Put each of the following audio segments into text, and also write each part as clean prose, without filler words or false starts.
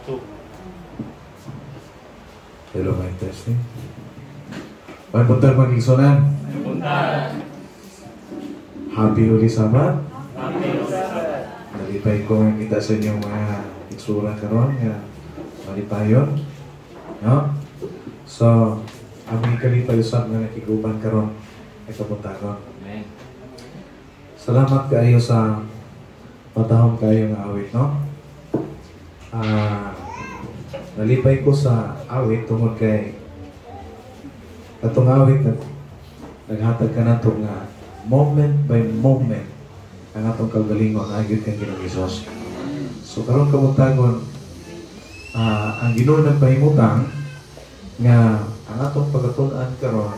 Hello, mic testing. May punta mag-igsunan. Happy Holy Sabbath. Nalipay ko ang kita sa inyong mga iksura karon nga malipayon. No? So, aming kalipay usap nga nakiguban karon ay kapuntagon. Amen. Salamat kayo sa patahong kayo nga awit, no? Nalipay ko sa awit tungod kay atong awit naghatag ka na ito nga moment by moment ang atong kagalingon agad kang Ginoong Hesus. So karon kamuntagon ang Ginoo nagpahimutang nga ang atong pagatunan karon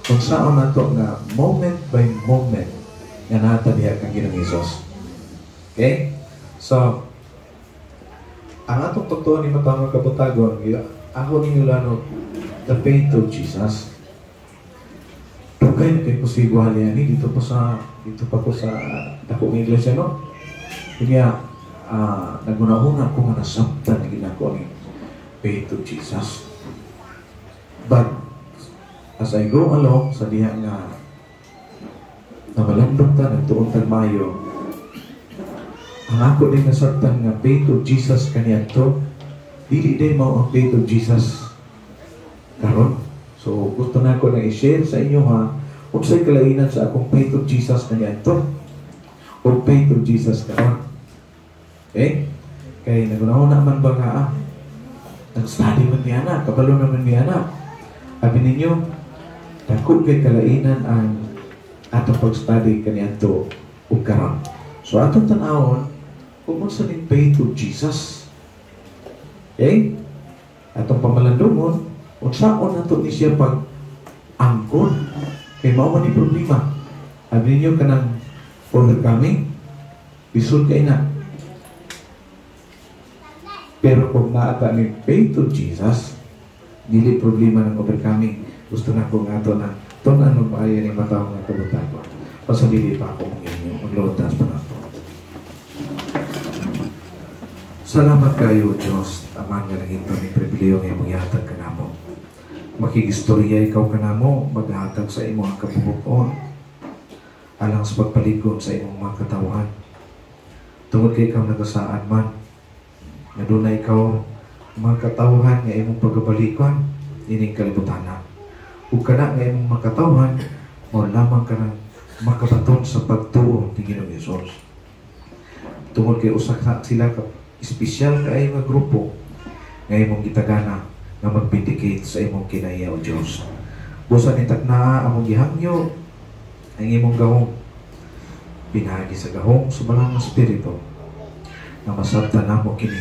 kung saan nato nga moment by moment nga natadiha kang Ginoong Hesus. Okay? So ang atong tugtuon ni matang kabutagon ako ninyo lano the faith of Jesus. Dugay kay posible haliyani dito pa ko sa dakong iglesia, no? Kaya nagunahuna ko nga nasabtan na ginako ni faith of Jesus. But as I go along sa diha nga nabalandong ta nagtuon tag Mayo, ang ako din nasabtan nga faith of Jesus kaniadto dili din mao ang faith of Jesus karon. So gusto na ko na i-share sa inyo ha unsay kalainan sa akong faith of Jesus kaniadto o faith of Jesus karon. Okay? Kay nagunahuna man ba nga nag-study man niya na, kabalo naman niya na. Abi ninyo, dako kay kalainan ang atong pag-study kaniadto ug karon. So atong tan-awon kung unsa ning faith of Jesus. Okay? Atong pamalandungon unsaon nato ni siya pag angkon kay mao man ni problema. Abi ninyo kanang overcoming bisod kay na. Pero kung naata ni faith of Jesus, dili problema ng overcoming. Gusto na ko nga ito na tunan mo maayo ni matao nga kabutago. Pasadili pa ako mong inyo. Maglotas pa na ito. Salamat kayo, Diyos. Amang nga lang ito ni pribiliyo nga mong ihatag ka na mo. Makigistorya ikaw ka na mo, maghatag sa imong kabubuon. Alang sa pagpaligon sa imong mga katawan. Tungod kay ikaw nagasaan man. Nga doon na ikaw mga katawhan nga imong pagbabalikon, ining kalibutanan. Ug kana nga imong makatawhan, mo lamang ka ng makabaton sa pagtuo ni Ginoong Hesus. Tungod kay usa sila ka espesyal kaayo nga grupo nga imong gitagana nga mag-vindicate sa imong kinaiya o Dios. Busa ni takna among gihangyo ang imong gahom. Pinagi sa gahom sa balang espiritu nga masabtan namo kini.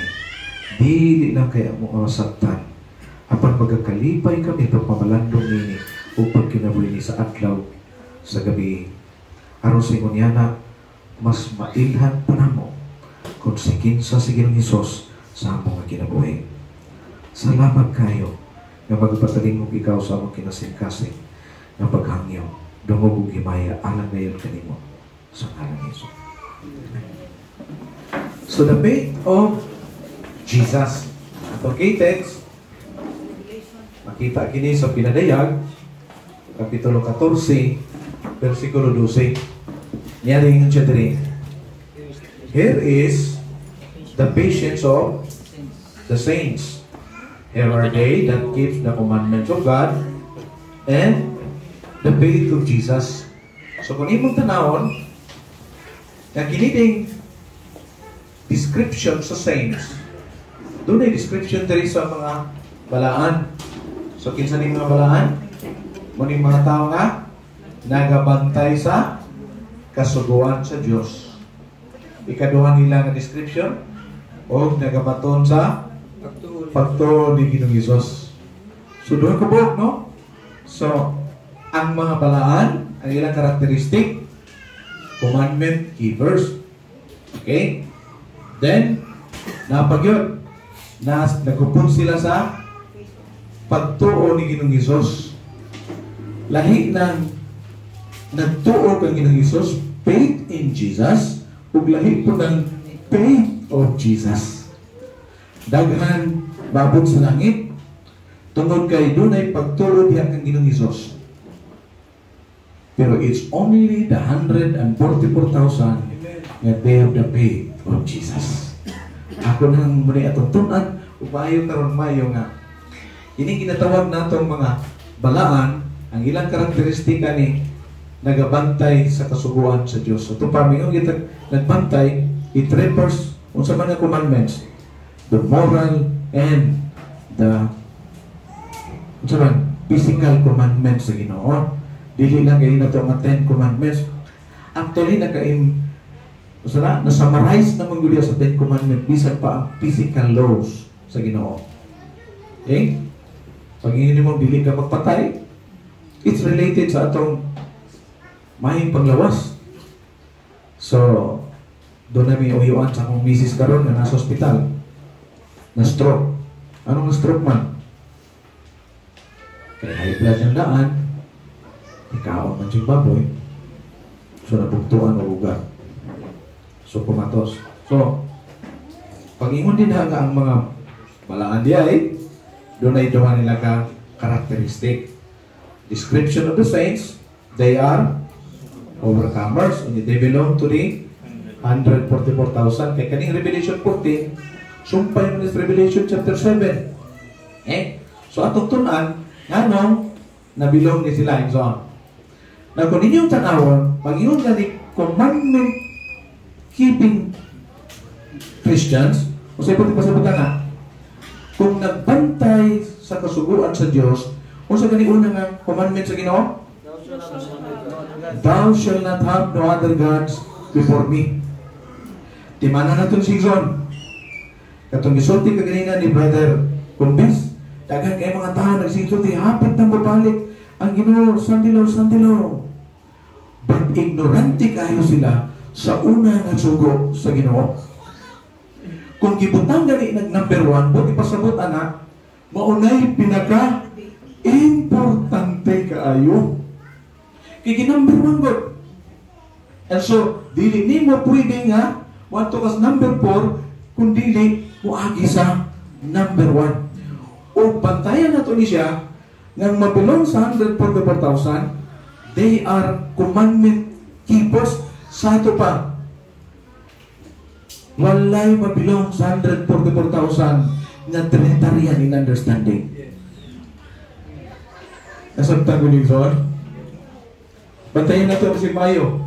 Dili lang kaya mo masabtan apan pagkakalipay kami pagpamalandong nini o pagkinabuhi sa adlaw sa gabi. Aron sa ingon mas mailhan pa namo kung sikinsa sa Ginoong Hesus sa among kinabuhi. Salamat kayo nga magpataling mo ikaw sa among kinasingkasing nga paghangyo dungog ug himaya alang gayon kanimo sa ngalan ni Hesus. So the faith of Jesus. Okay, text. Makita kini sa Pinadayag, Kapitulo 14, versikulo 12. Niyaring siya diri. Here is the patience of the saints. Here are they that keep the commandments of God and the faith of Jesus. So kung imong tanawon, na kiniting description sa saints, doon ay description diri sa mga balaan. So kinsa ning mga balaan? Muning mga tao nga nagabantay sa kasuguan sa Dios. Ikaduha nila nga description o nagabaton sa pagtuo ni Ginoong Hesus. So doon ko po, no? So ang mga balaan, ang ilang karakteristik, commandment keepers. Okay? Then napagyon na nagupon sila sa pagtuo ni Ginoong Hesus. Lahi ng nagtuo kang Ginoong Hesus, faith in Jesus, ug lahi po ng faith of Jesus. daghan babot sa langit tungod kay dunay pagtuo diha kang Ginoong Hesus. Pero it's only the 144,000 nga bear the faith of Jesus. Ako nang muli atong tunan, upayo karon mayo nga ini ginatawag natong mga balaan, ang ilang karakteristika ni nagabantay sa kasuguan sa Dios. So ito pa, mingon kita nagbantay, it refers unsa man nga commandments, the moral and the unsa man physical commandments sa Ginoo. Dili lang kayo na ito mga 10 commandments. Actually, na-summarize naman guliya sa 10 commandments, bisan pa ang physical laws sa Ginoo. Okay? Pag hindi mo dili ka magpatay, it's related sa atong mahing panglawas. So, doon namin uyuan sa akong misis karon na nasa ospital. Na-stroke. Anong na-stroke man? Kaya high blood ang daan, ikaw man siyang baboy, so nabugtuan o ugat. So pumatos. So, pag-ingon din nga ang mga balaan diya doon ay duwa nila ka characteristic. Description of the saints, they are overcomers. They belong to the 144,000. Kaya kaning Revelation 14, sumpay mo ni Revelation chapter 7. So atong tunan, nga nung nabilong ni sila in zone. Na kung ninyong tanawon, pag-iyon na ni commandment keeping Christians, o sa ipot ipasabutan na, kung nagbantay sa kasuguan sa Diyos, o sa ganiuna nga commandment sa Ginoo, thou shall not have no other gods before me. Timana na itong season. Katong gisulti kaganina ni Brother Kumbis, dagan kay mga tao nagsisulti, hapit na mabalik ang Ginoo, sandilo. But ignorante kayo sila sa una nga sugo sa Ginoo. Kung gibutang gani nag number 1, buti pasabot anak, maunay pinaka importante kaayo. Kaya number 1 God. And so, dili ni mo pwede nga want to kas number 4 kung dili mo agi sa number 1. O bantayan na to ni siya ngang mabilong sa 144,000, they are commandment keepers. Sa ito pa, walay mabilong sa 144,000 na Trinitarian in understanding. Nasabtan ko yung Lord. Bantayan na ito si Mayo.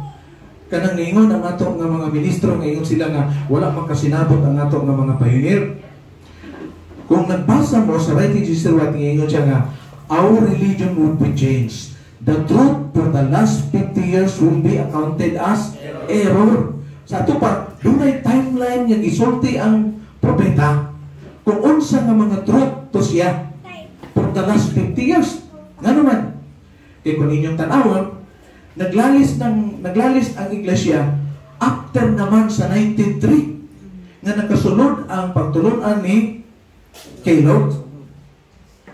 Kanang ngayon ang atong nga mga ministro, ngayon sila nga wala makasinabot ang atong nga mga pioneer. Kung nagbasa mo sa writing Sister White, ngayon siya nga, our religion would be changed. The truth for the last 50 years will be accounted as error. Sa ito pa, doon ay timeline nga gisulti ang propeta kung unsa nga mga truth to siya for the last 50 years. Nga naman, kaya kung inyong tanawon, naglalis ang iglesia after naman sa 1903 nga nakasunod ang pagtulunan ni Keylord.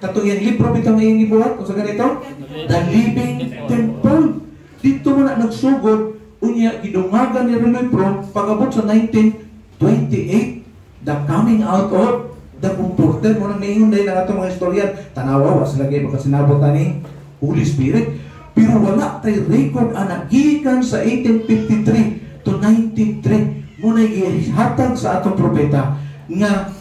Katong yung libro bitang iyong gibuhat kung sa ganito, The Living Temple. Dito mo na nagsugod, unya gidungagan ni libro pag-abot sa 1928, the coming out of the Comforter. Mo nang niingon dahil ng atong mga historian, tanawa, was lagay makasinabot ni Holy Spirit. Pero wala tayo record ang nagikan sa 1853 to 1903. Muna ihatag sa atong propeta nga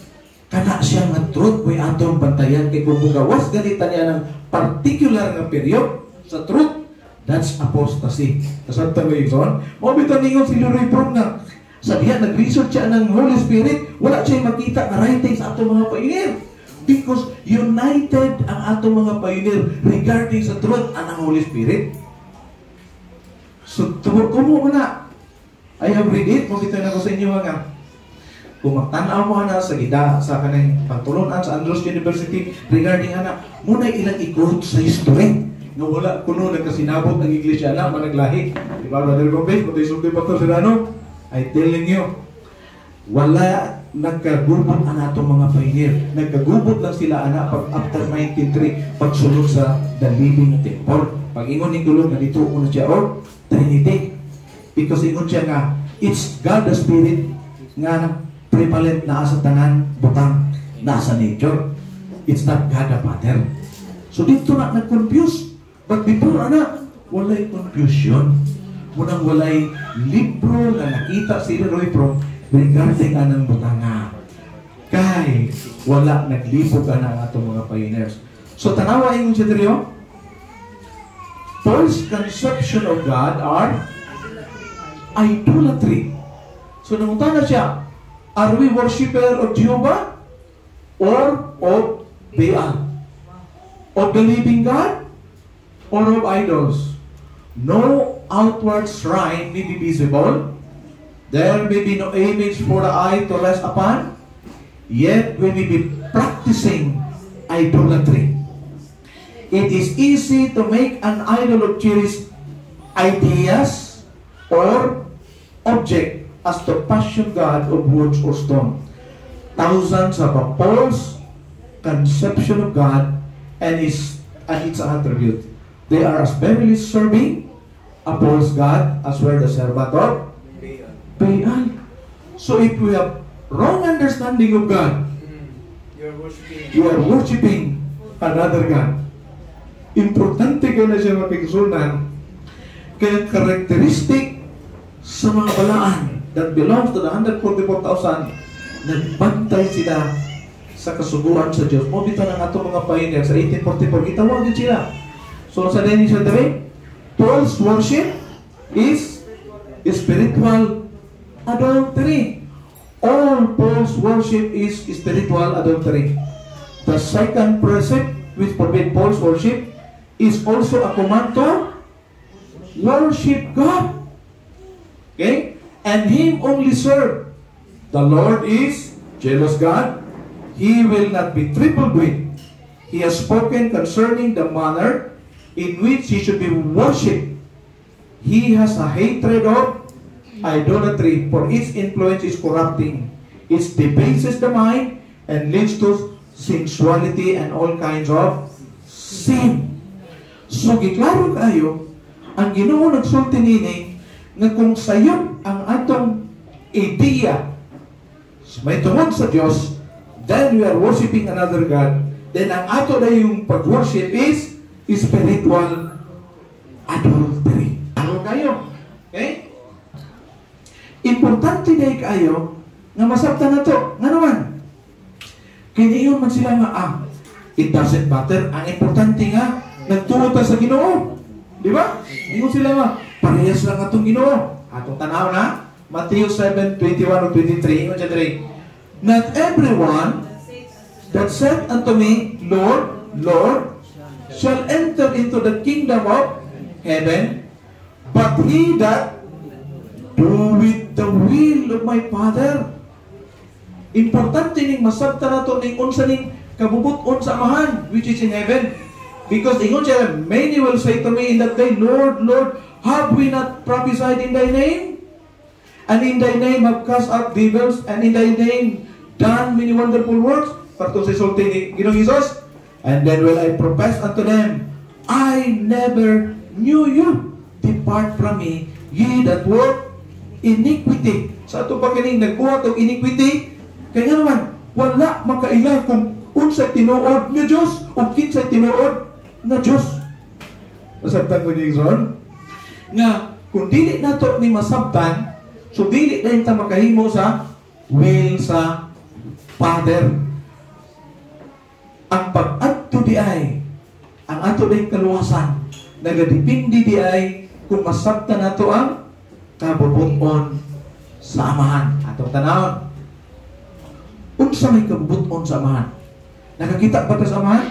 kana siya nga truth may atong bantayan kay kung mugawas ganita niya ng particular nga period sa truth, that's apostasy. Kasabtan mo yung son? Mabito ningon si Leroy Prom na sa diya nag-research siya ng Holy Spirit, wala siya makita na writing sa atong mga pioneer. Because united ang atong mga pioneer regarding sa truth and ang Holy Spirit. So, kumo na. I have read it. Mabito na ko sa inyo nga. Kung magtanaw mo na sa gida, sa kanang pagtulunan sa Andrews University regarding ana, muna ilang ikot sa history. Nga wala kuno nagkasinabot ng iglesia na managlahi. Di ba, Brother Gomez? Kung tayo sulti Pastor Serrano, I telling you, wala nagkagubot ang atong mga pioneer. Nagkagubot lang sila ana pag after 1903 pagsulod sa The Living Temple. Pag ingon ni Kulong na dito na siya or Trinity. Because ingon siya nga, it's God the Spirit nga prevalent na sa tanan butang. nasa nature. It's not God the Father. So dito na nag-confuse. But before, walay confusion. Munang walay libro na nakita si Leroy Pro regarding anang butanga. Kay, wala naglibog ka na atong mga pioneers. So tanawa yung siya dito. False conception of God are idolatry. So namunta na siya, are we worshiper of Jehovah or of Baal? Of the living God or of idols? No outward shrine may be visible. There may be no image for the eye to rest upon. Yet we may be practicing idolatry. It is easy to make an idol of cherished ideas or object as the passion god of wood or stone. Thousands have a false conception of God and its attribute. They are as verily serving a false god as well the servant of Baal. So if we have wrong understanding of God, you are worshiping another God. Importante ka na siya mapigsunan kaya characteristic sa mga balaan that belongs to the 144,000 nagbantay sila sa kasuguan sa Diyos. Mo bito ng atong mga pioneer sa 1844 gitawag din sila. So sa din siya dire, false worship is spiritual adultery. All false worship is spiritual adultery. The second precept which forbid false worship is also a command to worship God. Okay? And Him only serve. The Lord is jealous God. He will not be trifled with. He has spoken concerning the manner in which He should be worshipped. He has a hatred of idolatry, for its influence is corrupting. It debases the mind and leads to sensuality and all kinds of sin. So, giklaro kayo, ang Ginoo nagsulti nini, nga kung sayon ang atong ideya, may tungod sa Diyos, then we are worshiping another God, then ang ato na yung pag-worship is spiritual adultery. Ano kayo? Okay? Importante na kayo nga masabtan na to. Nga naman? Kiniyon man sila nga, it doesn't matter. Ang importante nga, nagtuo ta sa Ginoo. Di ba? Ingon sila nga, parehas lang atong Ginoo. Atong tanaw na, Matthew 7:21 or 23. Ingon siya diri, not everyone that said unto me, Lord, Lord, shall enter into the kingdom of heaven, but he that doeth the will of my Father. Importante ning masabta na to ning unsa ning kabubuton sa amahan which is in heaven. Because ingon siya, many will say to me in that day, Lord, Lord, have we not prophesied in thy name? And in thy name have cast out devils, and in thy name done many wonderful works? Parto si sulti ni Ginoong Hesus. And then will I profess unto them, I never knew you. Depart from me, ye that work iniquity. Sa ato pa kining nagbuhat og iniquity, kaya nga naman, wala makaila kung unsay tinuod nga Diyos o kinsay tinuod na Diyos. Masabtan ko niyo yung nga, kung dili nato ni masabtan, so dili na yung makahimo sa will sa Father. Ang pag-adto di ay, ang ato na yung kaluwasan, nagadipindi di ay kung masabtan nato ang kabubuton sa amahan. Atong tanawon, unsa may kabubuton sa amahan? Nakakita ba ka sa amahan?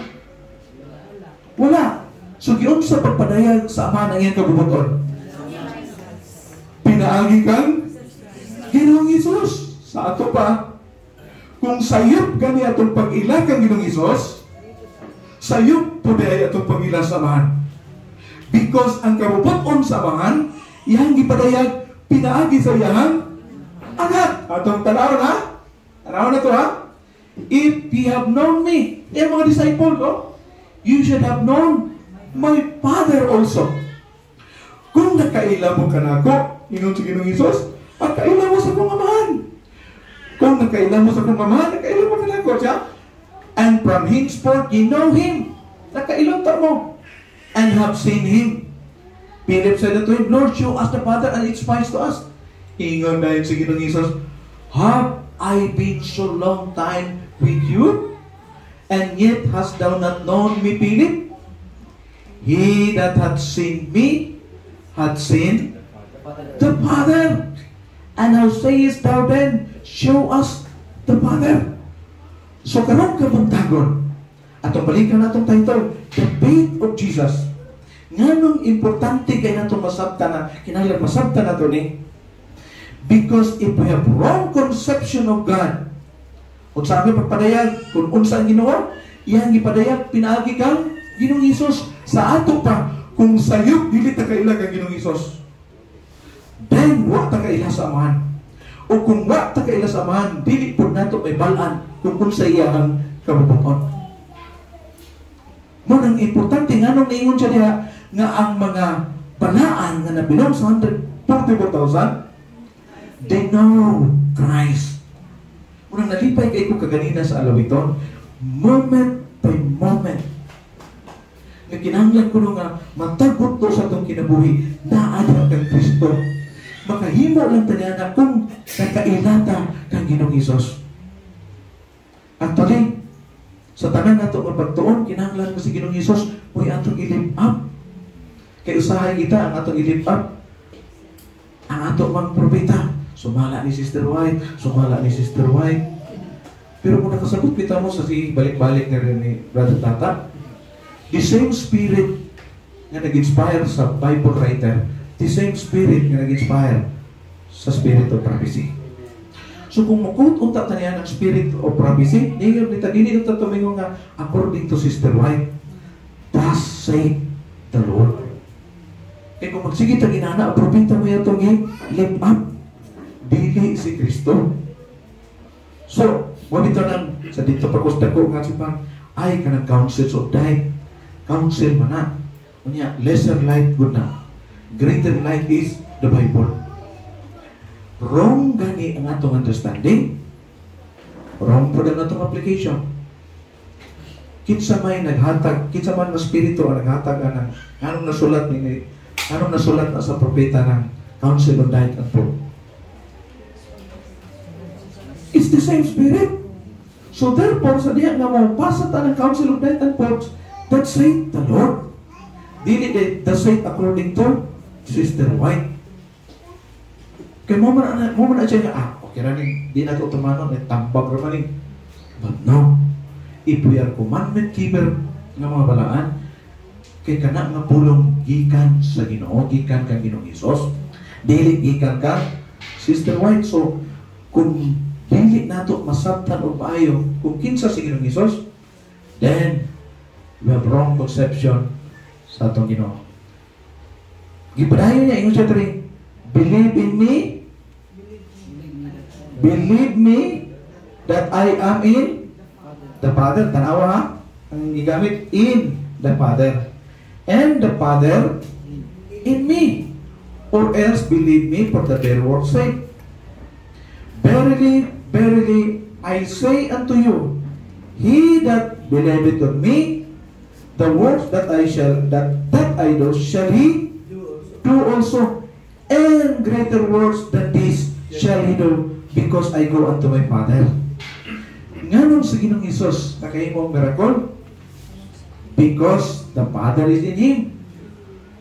Wala. So, giunsa pagpadayag sa amahan ang iyang kabubuton? Pinaagi kang Ginoong Hesus. Sa ato pa, kung sayop gani atong pag-ila kang Ginoong Hesus, sayop po dahil atong pag-ila sa amahan. Because ang kabubuton sa amahan, iyang gipadayag, pinaagi sa iyang anak. Atong tanaw na? Tanaw na to ha? If ye have known me, yung mga disciple ko, you should have known my Father also. Kung nakaila mo ka na ako, ingon sa Ginoong Hesus, kaila mo sa kong amahan. Kung nakaila mo sa kong amahan, nakaila mo ka na ako siya. And from henceforth ye know him. Nakailunta mo. And have seen him. Philip said unto him, Lord, show us the Father, and it suffices to us. Ingon na yun si Ginoong Hesus, have I been so long time with you? And yet hast thou not known me, Philip? He that hath seen me, hath seen the Father. And how sayest thou then, show us the Father? So karon kabuntagon, atong balikan natong title, The Faith of Jesus. Nganong importante kay natong masabta na, kinahanglan masabta nato ni? Because if we have wrong conception of God, kung sabi pagpadayag, kung unsa ang Ginoo, iyang gipadayag pinaagi kang Ginoong Hesus sa ato pa, kung sayop dili ta kaila kang Ginoong Hesus. Then wa ta kaila sa amahan. O kung wa ta kaila sa amahan, dili pud nato may balaan kung unsa iyang kabubuton. Mo nang importante nganong niingon siya diha nga ang mga balaan nga nabilong sa 144,000 they know Christ. Unang nalipay kay ko kaganina sa alawiton, moment by moment. Nga kinahanglan ko nga matagot to sa itong kinabuhi na ada kang Kristo. Makahimo lang tanya na kung nakailata kang Ginoong Hesus. Actually, sa tanan nato nga pagtuon, kinahanglan mo si Ginoong Hesus, mo'y atong i-lift up. Kaya usahay kita ang atong i-lift up. Ang atong mga propeta, sumala ni Sister White, sumala ni Sister White. Pero kung nakasagot kita mo sa balik-balik na rin ni Brother Tata, the same spirit na nag-inspire sa Bible writer, the same spirit na nag-inspire sa spirit of prophecy. So kung makut-unta taniyan ang spirit of prophecy, ngayon nita dili ito tumingon nga according to Sister White, thus say the Lord. Kaya kung magsige ta ginana, propeta mo itong lift up, dili si Kristo. So, wabito nang sa dito pagkusta ko nga si Pang, ay kanang counsels of die. Counsel man na. Unya, lesser light good na. Greater light is the Bible. Wrong gani ang atong understanding. Wrong po ang atong application. Kinsa may naghatag, kinsa man na spirito ang naghatag ng anong nasulat ni anong nasulat na sa propeta ng counsel of diet and fruit. It's the same spirit. So therefore, sa diya nga mapasa ta ng counsel of diet and fruit, that said the Lord. Dili the said according to Sister White. Kaya mo man na siya nga, okay na rin, di na ito tumanon, tambag naman rin. But no, if we are commandment keeper ng mga balaan, kay kana nga pulong gikan sa Ginoo, gikan kang Ginoong Hesus, dili gikan ka Sister White. So kung dili nato masabtan o paayo kung kinsa si Ginoong Hesus, then we have wrong conception sa atong Ginoo. Gipadayon niya ingon siya diri, believe in me, believe me that I am in the Father. Tanawa ha, ang gigamit in the Father. And the Father in me, or else believe me for the very word's sake. Verily, verily, I say unto you, he that believeth on me, the works that I do shall he do also, and greater works than this shall he do, because I go unto my Father. Nganong sa Ginoong Hesus nakahimo ang miracle? Because the Father is in Him.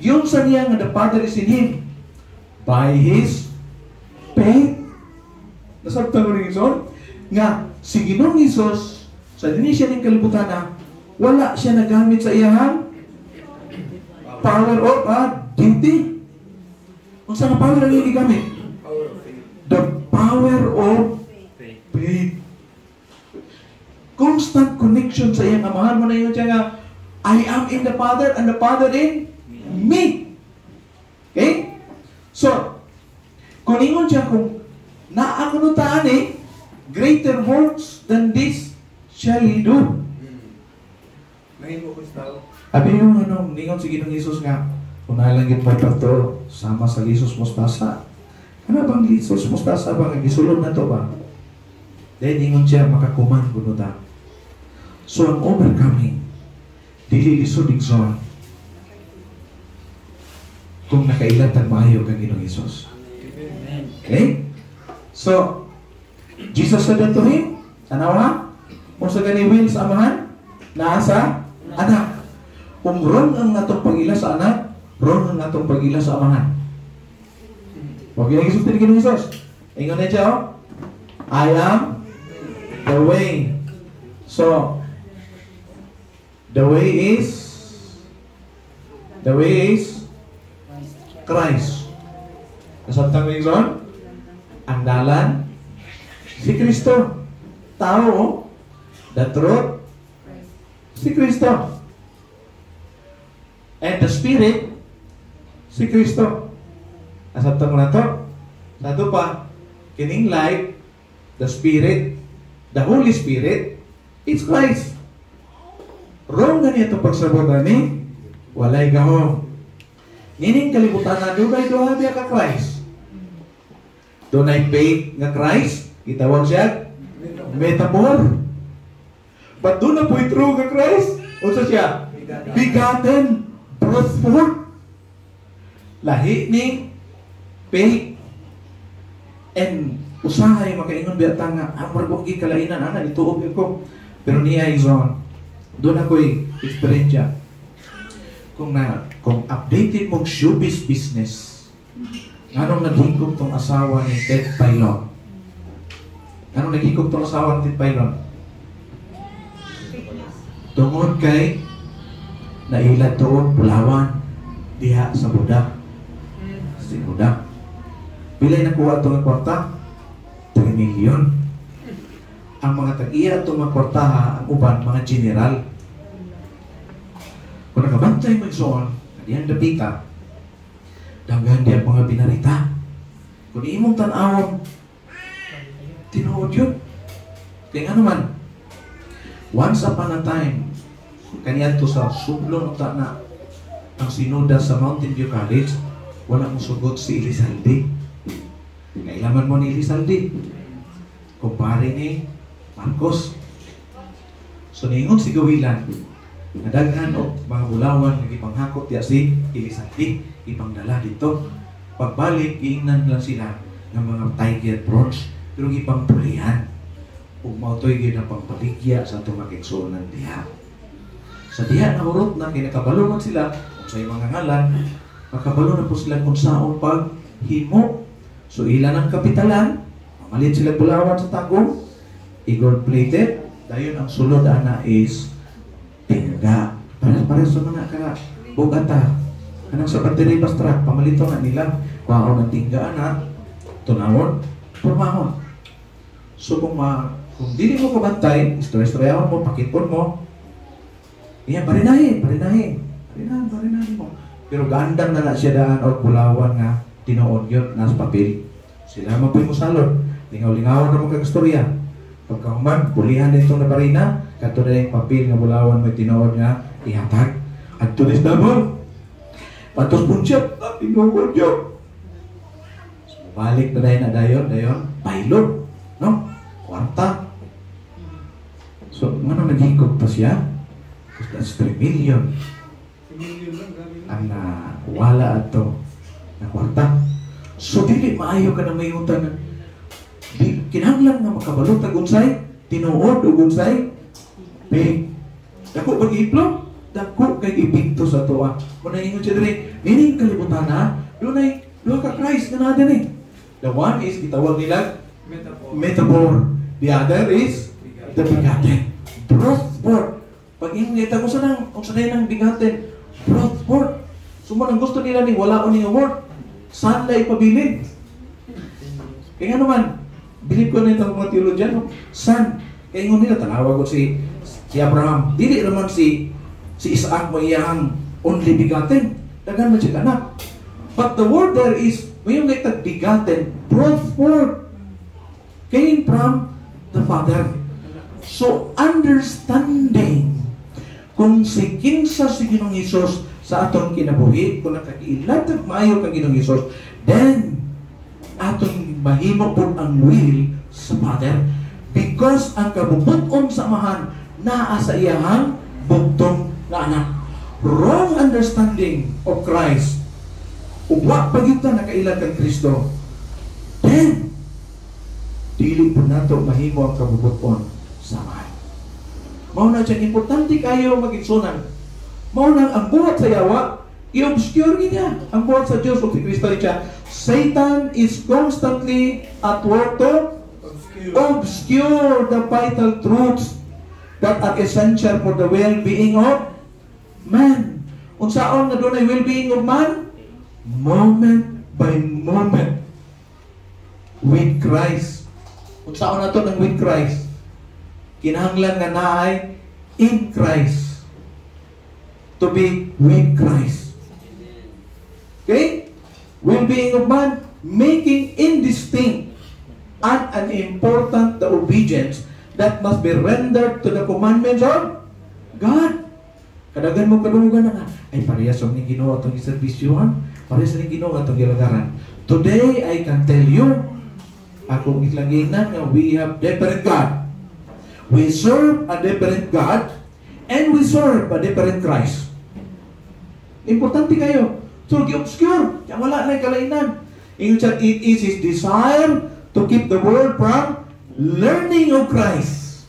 Yung sa niya nga the Father is in Him, by His faith. Nasabtan mo rin ison? Nga, si Ginoong Hesus, sa dini siya ng kalibutan na, wala siya nagamit sa iyahang power of deity. Kung saan power ang igamit? The power of faith. Constant connection sa iyang amahan mo na yun siya nga, I am in the Father and the Father in me. Okay? So, kung ingon siya kung naakunutaan greater works than this shall he do. Abi yung ningon si Ginoong Hesus nga, kung nalangit mo ito, sama sa lisos mustasa. Ano bang lisos mustasa ba? Gisulod na to ba? Dahil ningon siya makakuman kunuta. So ang overcoming, dili lisod igsoon kung nakailatag maayo kang Ginoong Hesus. Okay? So, Jesus said unto him, tanaw ha? Kung sa gani will sa amahan, naasa anak. Kung wrong ang natong pag-ila sa anak, wrong ang natong pag-ila sa amahan. Huwag yung Hesus din Ginoong Hesus. Ingon na siya, oh. I am the way. So, the way is Christ. Nasabtang mo yung ang dalan, si Kristo. Tao, the truth, si Kristo. And the Spirit, si Kristo. Nasabtang mo na to? Sato pa, kining light, the Spirit, the Holy Spirit, it's Christ. Wrong na niya itong pagsabutan ni walay gahong. Nining kalibutan na dunay duha biya ka Christ. Dunay faith nga Christ, itawag siya metaphor. But doon na po'y true nga Christ. Unsa siya? Begotten, brought forth. Lahi ni faith. And usahay makaingon biya ta nga amar ko kalainan ana ituog ko. Pero niya izon. Doon ako'y experience. Kung updated mong showbiz business, anong naghigop tong asawa ni Ted Pailon? Anong naghigop tong asawa ni Ted Pailon? Tungod kay nailad doon Pulawan diha sa budak. Si budak. Bilay nakuha itong kwarta? 3 million. Ang mga tag-iya itong mga kwartaha, ang uban, mga general. Kung nakabantay mo isoon, diyan dapita, danggan diyan mga binarita. Kung imong tanawon, tinuod yun. Kaya nga naman, once upon a time, kaniyan to sa sublon ta na ang sinoda sa Mountain View College, wala mong sugot si Elizalde. Kailaman mo ni Elizalde. Kumpare ni Marcos. So, ningon si Gawilan, nadaghan o mga bulawan, nagipanghakot ya si Elizalde, ipangdala dito. Pagbalik, iingnan lang sila ng mga tiger prawns, pero ipangpulihan. Kung mautoy yun ang pangpaligya sa itong makiksunan diha. Sa diha na urot na kinakabalungan sila, kung sa'yo mga ngalan, makabalo na po sila kung saan paghimo. So ilan ang kapitalan, mamalit sila bulawan sa takong, gold-plated, dayon ang sulod ana is tingga. Para sa mga ka bugata, anang sa battery bus truck, pamalito na nila, kwaon ng tingga ana, tunawon, purmahon. So kung dili mo kabantay, istorya-istoryawan mo, pakipon mo, iya, parinahin mo. Pero gandang na siya daan o bulawan nga, tinuod yun, nasa papel. Sila mapoy mo salon. Lingaw-lingawan na mga kastorya. Pagkahuman, pulihan na itong nabarina, kato na yung papel nga bulawan may tinuod nga, ihatag. At tulis na mo. Patos punsyat, tingawad yun. So, balik na dayon, pailot. No? Kwarta. So, ano nagigog pa siya? That's 3 million. Ang wala ato na kwarta. So, dili maayo ka na may utang. Kinahanglan nga makabalot na gunsay, tinuod o gunsay, dako pag-iplo, dako kay ipinto sa tuwa. Kung naingon siya dili, nining kalibutan na, doon ay doon ka Christ na natin eh. The one is, itawag nila, metaphor. The other is, the begotten. Brought forth. Pag ingita ko saan ang bigatin, brought forth. Sumunod ang gusto nila ni wala o ni award. Saan na ipabilib? Kaya nga naman, bilib ko na itong mga teologian, saan? Kaya nga nila, tanawag ko si Abraham. Dili naman si Isaac mo iyang only begotten. Dagan mo siya anak. But the word there is, mayroong itag begotten, brought forth. Came from the Father. So, understanding kung si kinsa si Ginoong Hesus sa atong kinabuhi, kung nakakiilatag maayo kang Ginoong Hesus, then atong mahimo po ang will sa Father. Because ang kabubuton sa amahan, naa sa iyang bugtong nga anak. Wrong understanding of Christ. Ug wa pa gyud ta nakailag kang Kristo. Then dili po nato mahimo ang kabubuton samahan. Mao na siya importante kayo magigsunan. Mao nang ang buhat sa yawa i-obscure niya ang buhat sa Diyos o si Kristo siya. Satan is constantly at work to obscure the vital truths that are essential for the well-being of man. Unsaon nga dunay well-being of man? Moment by moment with Christ. Unsaon nato ng with Christ? Kinahanglan nga naay in Christ. To be with Christ. Okay? Well-being of man, making indistinct and unimportant the obedience that must be rendered to the commandments of God. Kadagan mo kadungan na nga, ay parehas ang Ginoo atong iserbisyuhan, parehas ang Ginoo atong gilagaran. Today, I can tell you, akong itlanginan nga we have different God. We serve a different God and we serve a different Christ. Importante kayo. So, gi-obscure. Kaya wala na yung kalainan. It is His desire to keep the world from learning of Christ.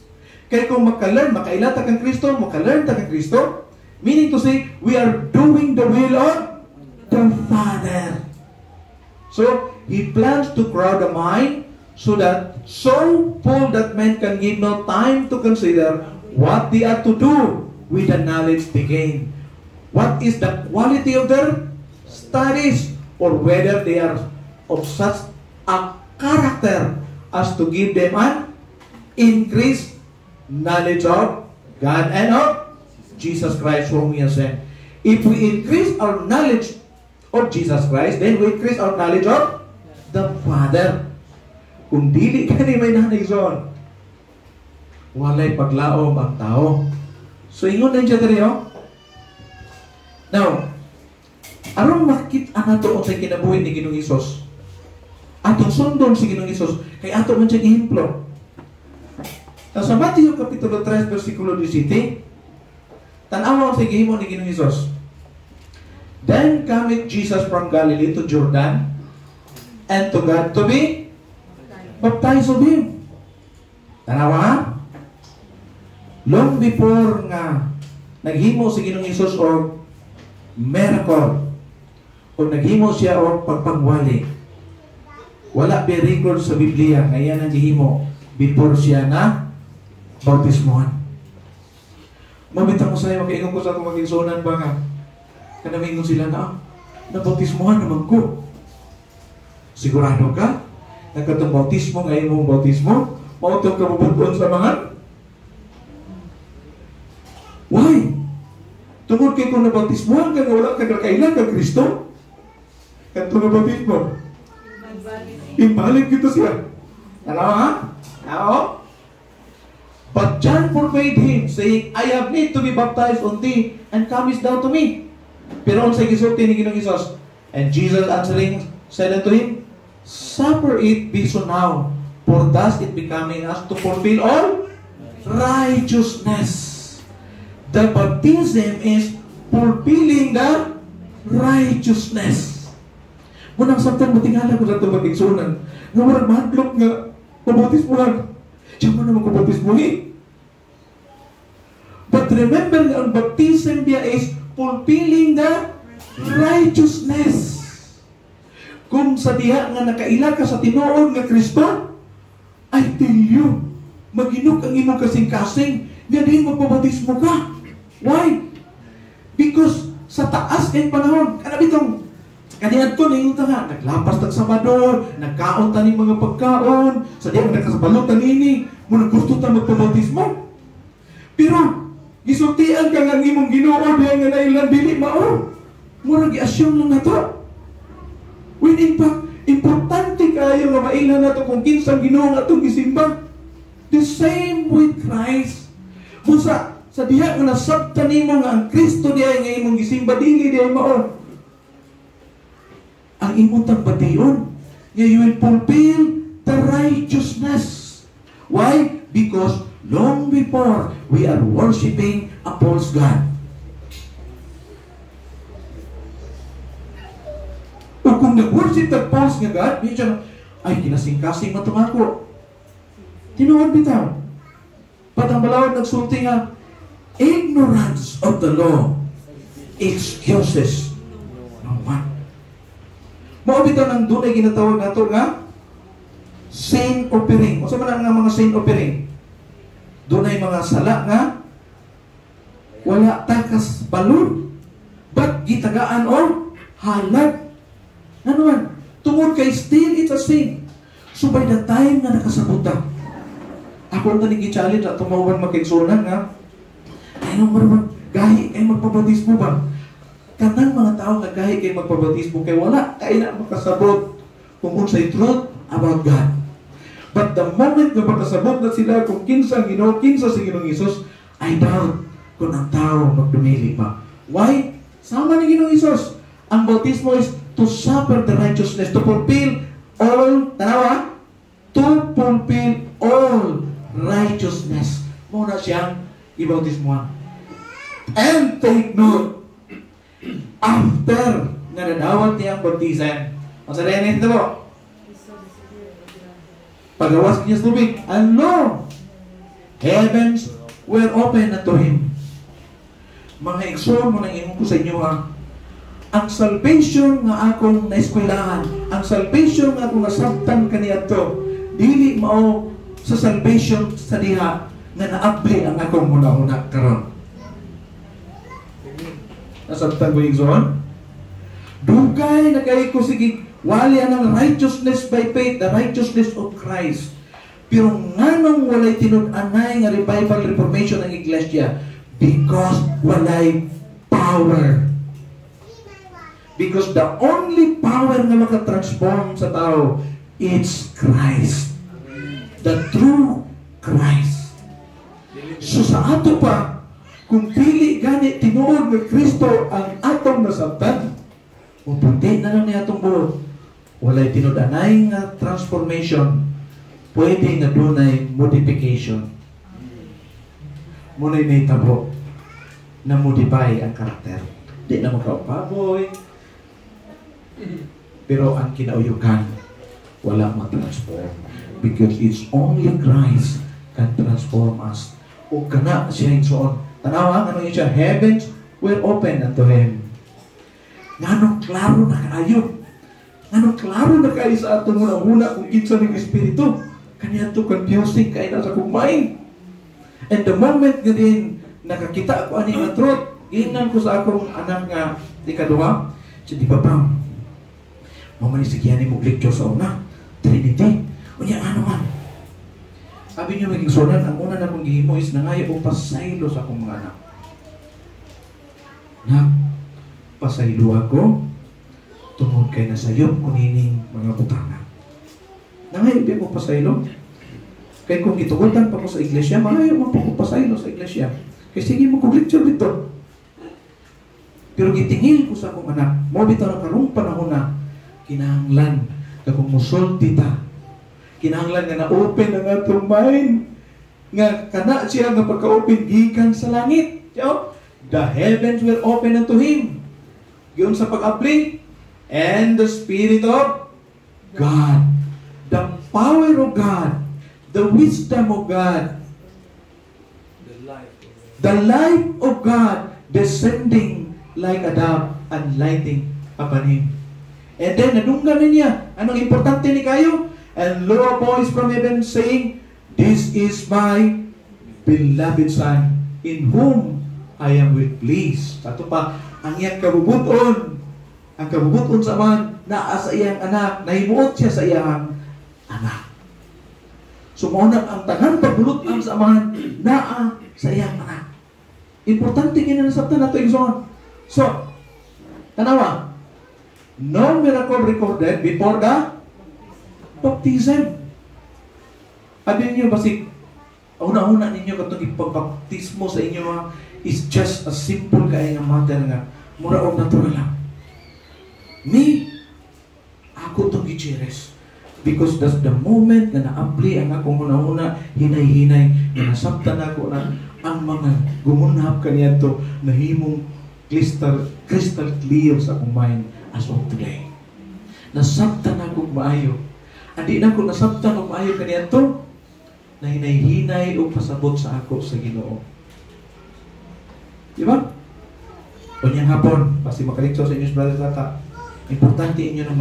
Kaya kung makailata kang Kristo, makalearn ta kang Kristo, meaning to say, we are doing the will of the Father. So, He plans to crowd the mind so full that men can give no time to consider what they are to do with the knowledge they gain. What is the quality of their studies, or whether they are of such a character as to give them an increased knowledge of God and of Jesus Christ whom we have sent. If we increase our knowledge of Jesus Christ, then we increase our knowledge of the Father. Kung dili ka ni may nanayson, walay paglaom ang tao. So, ingon na siya dito. Now, aron makita nato ang kinabuhi ni Ginoong Hesus. Atong sundon si Ginoong Hesus, kay ato man siya ihemplo. Now, sa Matthew Kapitulo 3, versikulo 17, tanawa sa gihimo ni Ginoong Hesus. Then cometh Jesus from Galilee to Jordan, and to God to be baptized of Him. Tanawa ha? Long before nga naghimo si Ginoong Hesus o miracle, o naghimo siya o pagpangwali, wala ba record sa Biblia kaya nang gihimo before siya na bautismohan. Mabitang ko sa'yo, makaingon ko sa akong mag-insunan ba nga kanamingon sila na bautismohan naman ko. Sigurado ka? Nagkatong bautismo, ngayon mong bautismo, mautong kabubuton sa mga? Why? Tungkol kayo kung nabautismohan ka, wala ka nakailan ka Kristo? Kanto na bautismo? Ibalik kita siya. Alam ha? Oo? But John forbade him, saying, I have need to be baptized on thee, and comest thou to me? Pero ang sa gisulti ni Ginoong Hesus, and Jesus answering said unto him, suffer it be so now, for thus it becoming us to fulfill all righteousness. The baptism is fulfilling the righteousness. Munang samtang matingala ko sa itong pag-igsunan, nga marang mahadlok nga pabautismuhan. Diyan mo naman pabautismuhin. But remember nga, ang baptism niya is fulfilling the righteousness. Kung sa diha nga nakaila ka sa tinuod nga Kristo, I tell you, maginuk ang imong kasing-kasing, nga din magpabautismo ka. Why? Because sa taas kayong panahon, kanabitong, kanihan ko, nayunta nga, naglapas ng Sabador, nagkaon ta ng mga pagkaon, sa diya nagkasabalutan ini, muna gusto ta magpabautismo. Pero, gisultian ka nga imong Ginoo, diya nga nailan dili mao. Muna gi-assume lang na to. When in fact, importante kayo nga mailan na to kung kinsang Ginoo nga itong gisimba. The same with Christ. Musa, sa diha nga nasabtan nimo nga ang Kristo diya nga imong gisimba, dili diya mao. Ang imong tagbation, nga you will fulfill the righteousness. Why? Because long before we are worshiping a false God. O kung nag-worship ng false nga God, medyo, ay, kinasing-kasing matong ako. Tinuod bitaw. Patang balawad nagsulti nga, ignorance of the law excuses no one. Mao bitaw ng dunay ginatawag nato nga sin offering. O sa man nga mga sin offering? Dunay mga sala nga wala takas balon, but gitagaan or halad. Ano man? Tungod kay still it's a sin. So by the time na nakasabuta, ako ang tanig i-challenge at tumawan makigsunan nga, ayaw marunong, gahi ay magpabatismo ba? Kanang mga tao nga gahi kay magpabatismo kay wala, kaya na makasabot kung unsay truth about God. But the moment na makasabot na sila kung kinsa Ginoo, kinsa si Ginoong Hesus, I doubt kung ang tao magdumili pa. Why? Sama ni Ginoong Hesus. Ang bautismo is to suffer the righteousness, to fulfill all, tanawa? To fulfill all righteousness. Muna siyang ibautismoan. And take note, after nga nadawat niyang baptisan, ang sa rin ito po, pagawas niya sa tubig, and lo, heavens were open unto him. Mga igsoon mo nang ingon ko sa inyo ha, ang salvation nga akong naeskwelahan, ang salvation nga akong nasabtan kaniadto, dili mao sa salvation sa diha nga naabli ang akong muna-una karon. Nasabtan ko yung zon? Dugay na kayo ko sige, wali ang righteousness by faith, the righteousness of Christ. Pero nganong walay tinud-anay nga revival reformation ng iglesia? Because walay power. Because the only power na makatransform sa tao is Christ. The true Christ. So sa ato pa, kung pili gani tinuod ng Kristo ang atong nasabtan, pupunti na lang niya atong buhok. Walay tinud-anay nga transformation, pwede nga dunay modification. Muna'y may tabo na modify ang karakter. Di na magkaupaboy, pero ang kinauyukan, wala matransform. Because it's only Christ can transform us. O kana siya yung soon. Tanawa, ano yun siya? Heavens were open unto him. Nganong klaro na kaayo. Nganong klaro na kayo sa atong muna-muna kung kinsa ng Espiritu. Kanya to confusing kayo na sa kong mind. And the moment nga din nakakita ako ani nga truth, giingnan ko sa akong anak nga ikaduha, siya di ba bang? Mamanisigyan ni mo lecture sa una, Trinity. O niya, ano man? Sabi niyo maging sunan, ang una na kong gihimo is nangayo o pasaylo sa akong mga anak. Na, pasaylo ako, tungod kay nasayop kunining mga butana. Nangayo di ko pasaylo. Kaya kung itugutan pa ko sa iglesia, mangayo mo po ko pasaylo sa iglesia. Kaya sige mo kong lecture dito. Pero gitingil ko sa akong anak, mo bitaw na karong panahon na, kinahanglan na kung musulti ta. Kinahanglan nga na-open ang atong mind. Nga kana siya nga pagka-open gikan sa langit. The heavens were open unto him. Giyon sa pag-apply. And the Spirit of God. The power of God. The wisdom of God. The life of God descending like a dove and lighting upon him. And then, nadunggan niya. Anong importante ni kayo? And lo, a voice from heaven saying, "This is my beloved Son, in whom I am well pleased." Ato pa, ang iyang kabubuton. Ang kabubuton sa man, naa sa iyang anak, nahimuot siya sa iyang anak. So, maunang ang tanan pagbulutan sa man, naa sa iyang anak. Importante kinanasabtan na ito yung zon. So, tanawa, no miracle recorded before the baptism. Sabi niyo, basig, una-una ninyo katong ipag-baptismo sa inyo is just a simple kaya nga matter nga, mura o natural lang. Me, ako itong gicheres. Because that's the moment na naapli ang akong una-una, hinay-hinay, na nasabtan ako na ang mga gumunhap kaniya to, nahimong crystal clear sa akong mind as of today. Nasabtan ako maayo. Andi na ko nasabtan og maayo kaniya to, na hinay-hinay o pasabot sa ako sa Ginoo. Di ba? O niyang hapon, kasi makalikso sa inyo sa brother Tata, importante inyo na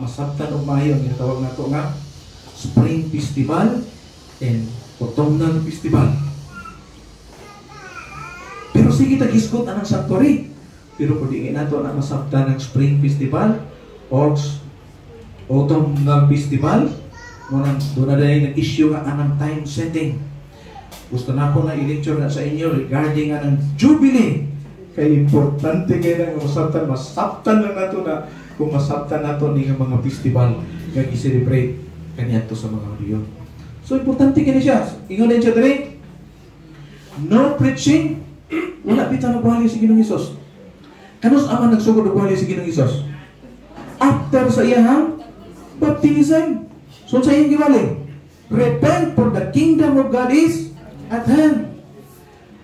masabtan o maayo ang ginatawag na ito nga Spring Festival and Autumnal Festival. Pero sige tag-iskot anang sanctuary. Pero kung di nato na masabtan ng Spring Festival o Autumnal Festival, doon na dahil nag-issue nga anang time setting. Gusto na po na i-lecture na sa inyo regarding anang Jubilee. Kaya importante kayo na masabtan lang nato na kung masabtan nato ni nga mga festival nga i-celebrate kaniadto sa mga Hudiyo. So importante kini siya. Ingon din siya diri. No preaching, wala bitaw nagwali si Ginoong Hesus. Kanus aman nagsugod nagwali si Ginoong Hesus? After sa iyang baptism. So sa iyang giwali, repent for the kingdom of God is at hand.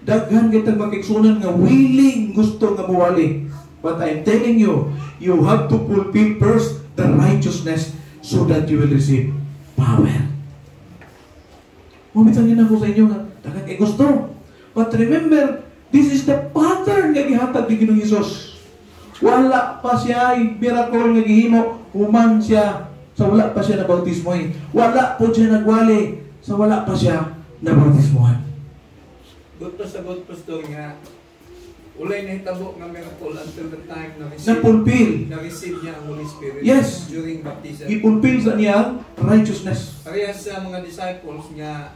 Daghan kitang makiksunan nga willing gusto nga muwali. But I'm telling you, you have to fulfill first the righteousness so that you will receive power. Mamitangin ako sa inyo nga, daghan kay gusto. But remember, this is the pattern nga gihatag ni Ginoong Hesus. Wala pa siya miracle nga gihimo, human siya sa wala pa siya na bautismoy. Wala po siya nagwali sa wala pa siya na bautismohan. Gusto sa good pastor nga ulay na hitabo nga miracle until the time na-fulfill receive niya ang Holy Spirit. Yes. During baptism. I-fulfill sa niyang righteousness. Parehas sa mga disciples nga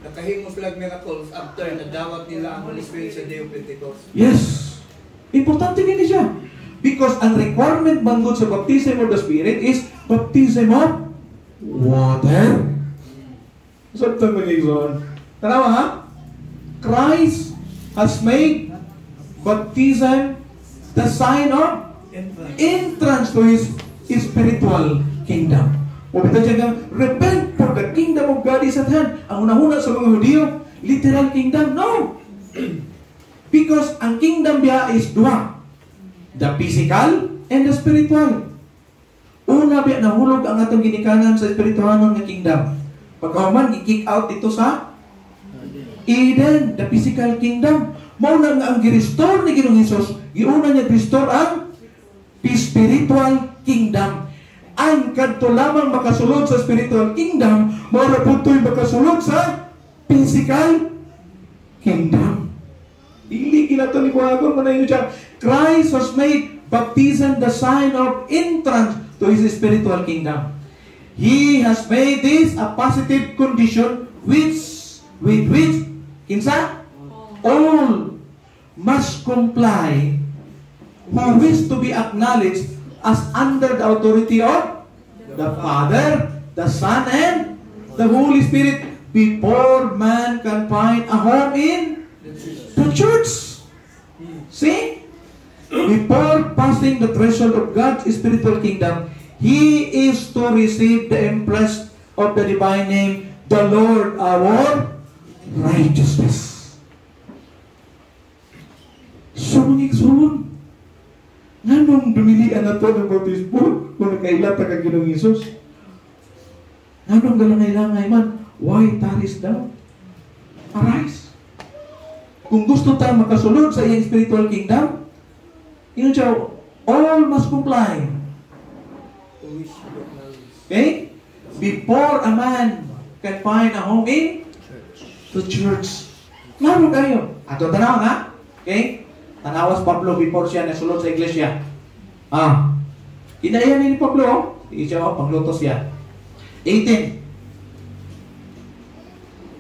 nakahimo sila miracles after nadawat nila ang Holy Spirit sa Day of Pentecost. Yes. Importante gini siya. Because ang requirement bangod sa baptism of the Spirit is baptism of water. Saan ito mag-iison? Tanawa ha? Christ has made baptism the sign of entrance to His spiritual kingdom. O bitaw siya nga, repent for the kingdom of God is at hand. Ang unahuna sa mga Hudiyo, literal kingdom? No! Because ang kingdom biya is dua. The physical and the spiritual. Una biya, nahulog ang atong ginikanan sa spirituanon nga kingdom. Pagkahuman, i-kick out dito sa Eden, the physical kingdom. Mauna nga ang gi-restore ni Ginoong Hesus, giuna niya restore ang spiritual kingdom. Ang kadto lamang makasulod sa spiritual kingdom, maura putoy makasulod sa physical kingdom. Dili kinato ni Buhagon, manayin siya. Christ has made baptism the sign of entrance to His spiritual kingdom. He has made this a positive condition with which kinsa? All must comply who wish to be acknowledged as under the authority of the Father, the Son, and the Holy Spirit before man can find a home in the church. See? Before passing the threshold of God's spiritual kingdom, he is to receive the impress of the divine name, the Lord our righteousness. Sulong nganong dumilian na to ng bautismo kung nakailata ka Ginoong Hesus? Nganong galangay-langay man? Why taris daw? Arise. Kung gusto tayo makasulod sa iyang spiritual kingdom, yun siya, all must comply. Okay? Before a man can find a home in the church. Klaro kayo. Ato tanaw nga. Okay? Tanawas Pablo before siya nasulod sa iglesia. Kinaiyan ni Pablo, oh. Sige siya, panglutos siya. 18.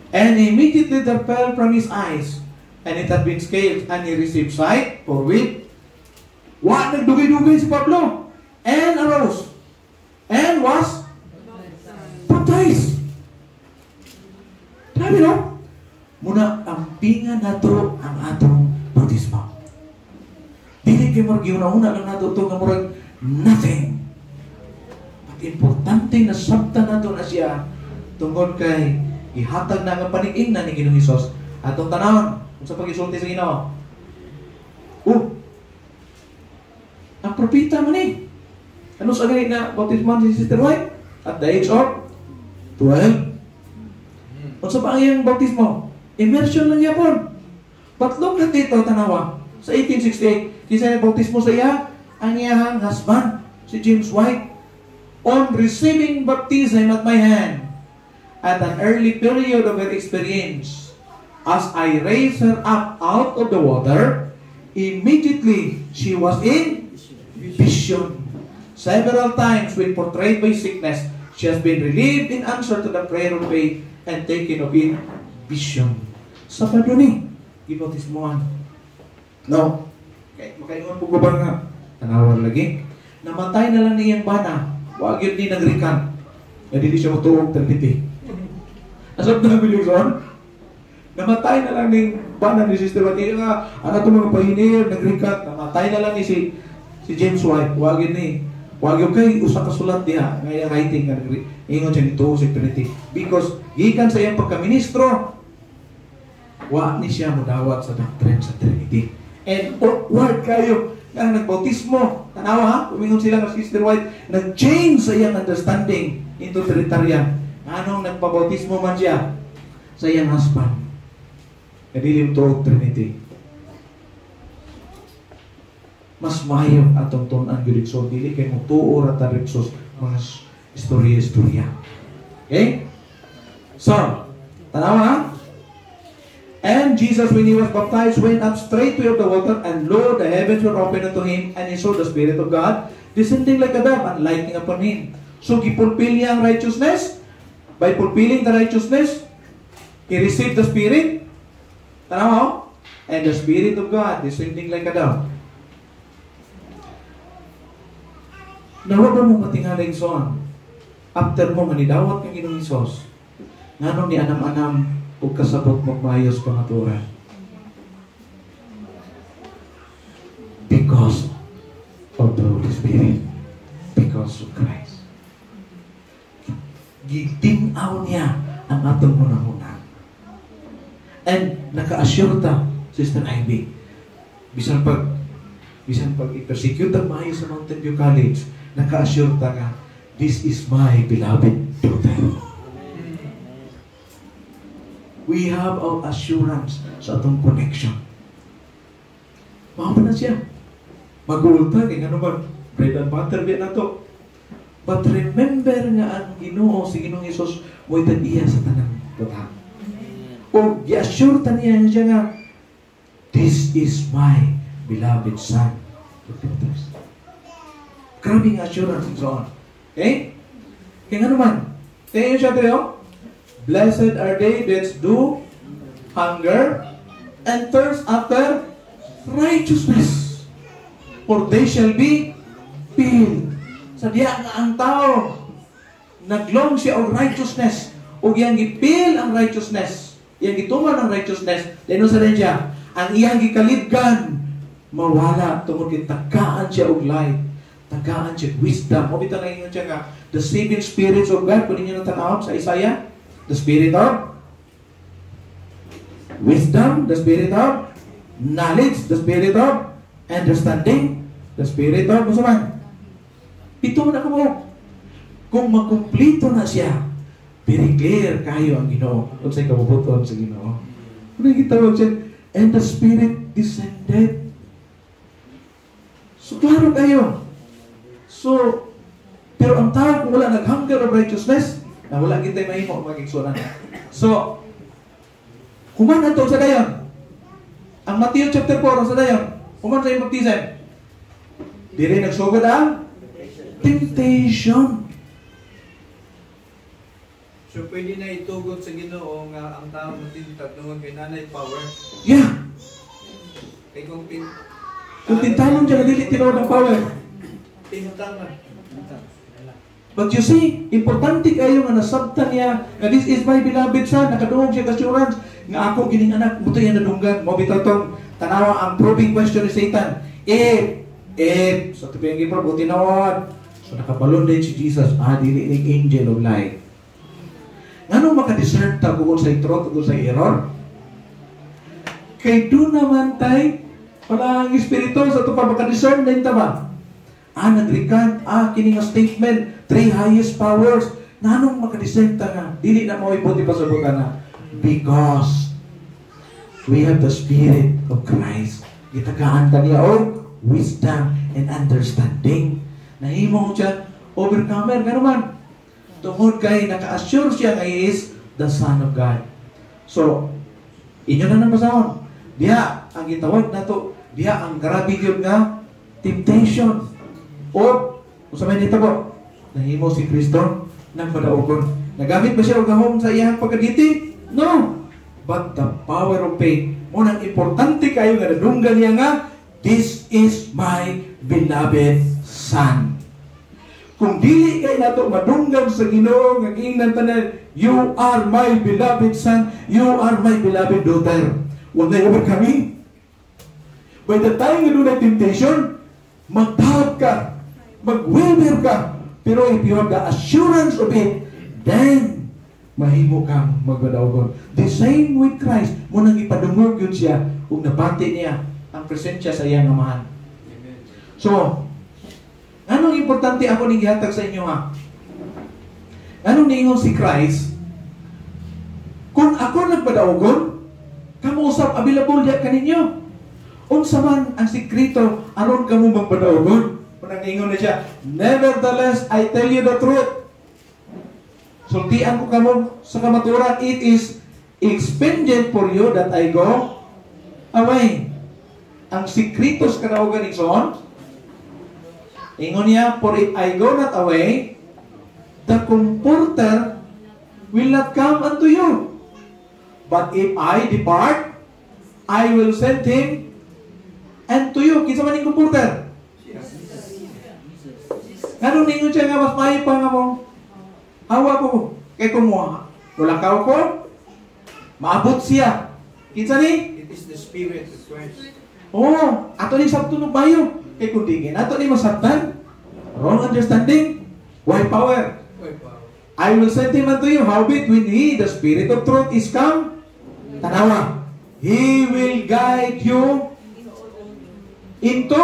And immediately there fell from his eyes, and it had been scaled, and he received sight, forthwith. Nagdugay-dugay si Pablo, and arose, and was baptized. Sabi no? Muna, ampingan na to ang atong bautismo. Dili kayo marag una lang nato ito nga murag nothing. But importante na sabta nato na siya tungkol kay ihatag na nga panig-ingnan ni Ginoong Hesus. Atong tanawon, kung sa pag-isulti sa Ginoo. Ang propita man eh. Ano sa ganit na bautisman si Sister White? At the age of 12. Kung sa pa ang iyang bautismo? Immersion lang yapon. But look at dito, tanawa. Sa 1868, kisa yung bautismo sa iya, ang iyang husband, si James White, on receiving baptism at my hand, at an early period of her experience, as I raised her up out of the water, immediately she was in vision. Several times when portrayed by sickness, she has been relieved in answer to the prayer of faith and taken of in vision. Sa pa doon eh, ibautismoan. No, makaingon po ko ba nga, tanawar lagi, namatay na lang niyang bana, wag yun ni nagrikan, na dili siya matuog tagpiti. Asap na bilis on, namatay na lang ni bana ni Sister Wati nga, ano itong mga pahinir, nagrikat, namatay na lang ni si James White, wag yun ni, wag yun kay usa ka sulat diha, ngayang writing nga ingon siya nito si Trinity, because gikan sa iyang pagkaministro, wa ni siya modawat sa doctrine sa Trinity. And word kayo nga nagbautismo, tanawa ha, umingon sila ng Sister White, nag-change sa iyang understanding into Trinitarian. Anong nagpabautismo man siya sa iyang husband, kadilim to Trinity. Mas mayo atong tunan gudikson, dili kay mo tuo ra ta riksos mga istorya-istorya. Okay? So, tanawa ha? And Jesus, when he was baptized, went up straightway of the water, and lo, the heavens were opened unto him, and he saw the Spirit of God descending like a dove and lighting upon him. So, gipulpil niya ang righteousness. By fulfilling the righteousness, he received the Spirit. Tanaw ho? And the Spirit of God descending like a dove. Nawa ba mong matingaling son? After mo manidawat kang Ginoong Hesus, nganong ni anam-anam o kasabot magmayos pangaturan? Because of the Holy Spirit. Because of Christ. Gitinaw niya ang atong munang-una. And naka-assure ta, Sister Ivy, bisan pag i-persecute ang mayo sa Mountain View College, naka-assure ta nga, this is my beloved daughter. We have our assurance sa atong connection. Maapa na siya. Mag-uulta, kaya ano ba, bread and butter biya na to. But remember nga ang Ginoo, si Ginoong Hesus, mo'y taniya sa tanang butang. O i-assure taniya siya nga, this is my beloved son. Grabing assurance and so on. Okay? Kaya nga naman, tingin siya tayo, blessed are they that do hunger and thirst after righteousness, for they shall be filled. Sa diya nga ang tao, naglong siya ang righteousness, o iyang gipil ang righteousness, iyang gituman ang righteousness, dahil sa rin siya, ang iyang gikalibgan, mawala, tungkol tagaan siya og light, tagaan siya wisdom. O bitaw na siya nga, the seven spirits of God, kung ninyo natanawag sa Isaiah, the spirit of wisdom, the spirit of knowledge, the spirit of understanding, the spirit of masaman. Ito na mo. Kung makumplito na siya, very clear kayo ang Ginoo. Kung sa'y kabubuton sa Ginoo. Kung nakikita siya, and the Spirit descended. So, klaro kayo. So, pero ang tao kung wala nag-hunger of righteousness, na wala kita mahimo magigsunan. So, kuman ito sa dayon. Ang Matthew chapter 4 sa dayon, kuman sa yung baptism. Di rin nagsugod ang temptation. So, pwede na itugot sa Ginoo nga ang tao matintag nung kay nanay power. Yeah. Kay kung tintalon siya, nadili tinawag ng power. Tintang na. But you see, importante kayo nga nasabtan niya nga this is my beloved son, nakadungog siya assurance nga ako gining anak, buto yan nadunggan. Mo bitaw tong tanawa ang probing question ni Satan. So, tipiyang gipro, buti nawad. So nakabalon din si Jesus, dili ning angel of light. Ngano maka-discern ta kung sa truth o sa error? Kay doon naman tay, pala ang espiritu sa ito pa, maka-discern din ta ba? Nag-recant, kini nga statement, 3 highest powers. Nanong maka-discern ta nga? Dili na mo ibuti pa sa buta na. Because we have the Spirit of Christ. Gitagaan ta niya o wisdom and understanding. Nahimo siya, overcomer, gano'n man. Tungod kay naka-assure siya nga is the Son of God. So, inyo na basahon. Diya, ang gitawag na to, diya ang grabe yun nga temptation. O, kung sa may nito po, nahimo si Kristo nagpadaogon. Nagamit ba siya o gahom sa iyang pagkaditi? No. But the power of faith, munang importante kayo nga nadunggan niya nga, this is my beloved Son. Kung dili kay nato madunggan sa Ginoo nga giingnan tanan, you are my beloved son, you are my beloved daughter. Huwag na overcoming. By the time nga doon temptation, mag-doubt ka, mag-waver ka. Pero if you have the assurance of it, then mahimo kang magbadaogon. The same with Christ, munang ipadungog yun siya kung nabati niya ang presensya sa iyang amahan. So, anong importante ako ning gihatag sa inyo ha? Anong niingon si Christ? Kung ako nagpadaogon, kamo usap available diya kaninyo. Unsa man ang sikreto aron kamo magpadaogon? Unang niingon na siya, nevertheless I tell you the truth. Sultian ko kamo sa kamaturan, it is expedient for you that I go away. Ang sikreto sa kadaogan igsoon, ingon niya, for if I go not away, the Comforter will not come unto you. But if I depart, I will send him unto you. Kinsa man yung Comforter? Ganun ninyo siya nga, mas mahi pa nga mo. Hawa ko, kay kumuha. Wala ka ko, maabot siya. Kinsa ni? It is the Spirit of Christ. Oo, ato ni sabtunog bayo. Kay kundigin, ato ni masabtan. Wrong understanding. Why power? I will send him unto you. Howbeit when he, the Spirit of truth, is come, tanawa, he will guide you into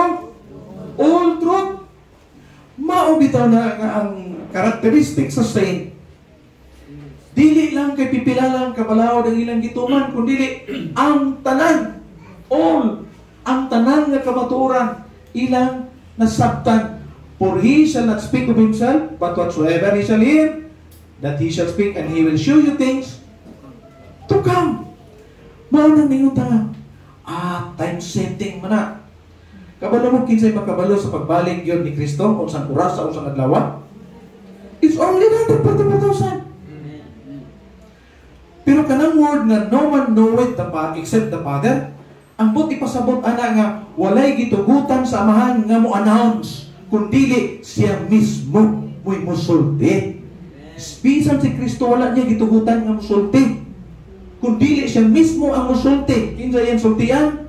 all truth. Maubitaw na nga ang karakteristik sa saint. Dili lang kay pipila lang kapalawad ang ilang gituman, kundi ang tanan, all, ang tanan nga kamaturan, ilang nasabtan. For he shall not speak of himself, but whatsoever he shall hear, that he shall speak, and he will show you things to come. Maunang ningon ta, time setting man na. Kabalo mo kinsay makabalo sa pagbalik yun ni Kristo, kung saan oras sa usang adlaw. It's only not 40,000. Pero kanang word na no one knoweth the Father except the Father, ang buti pasabot ana nga walay gitugutan sa amahan nga mo announce, kundili siya mismo mo'y musulti. Bisan si Kristo wala niya gitugutan nga musulti, kundili siya mismo ang musulti. Kinsa yan sultian?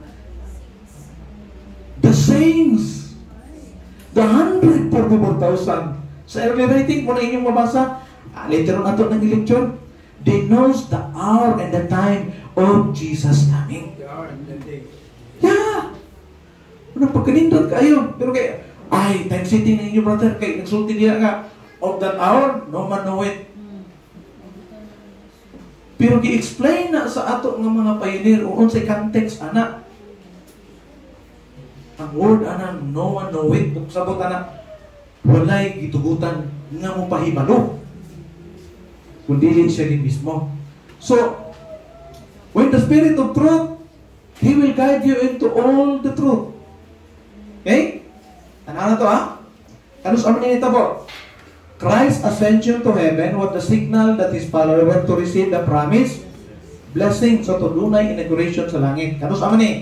The saints, the 144,000. Sa early writing po na inyong mabasa, later on ato ng lecture, they knows the hour and the time of Jesus coming. The hour and the day. Yeah! Unang pagkanindot kayo. Pero kaya, time setting na inyo, brother, kaya nagsulti niya nga, of that hour, no man know it. Pero gi-explain na sa ato ng mga pioneer, o unsay context, anak. Ang word, anak, no one know it. Kung sabot, anak, walay gitugutan nga mo pahibalo. Kundi siya din mismo. So, when the Spirit of truth, He will guide you into all the truth. Okay? Ano na to, ha? Ano sa amin nito po? Christ's ascension to heaven was the signal that His followers were to receive the promise, blessing, so to dunay inauguration sa langit. Ano sa amin eh?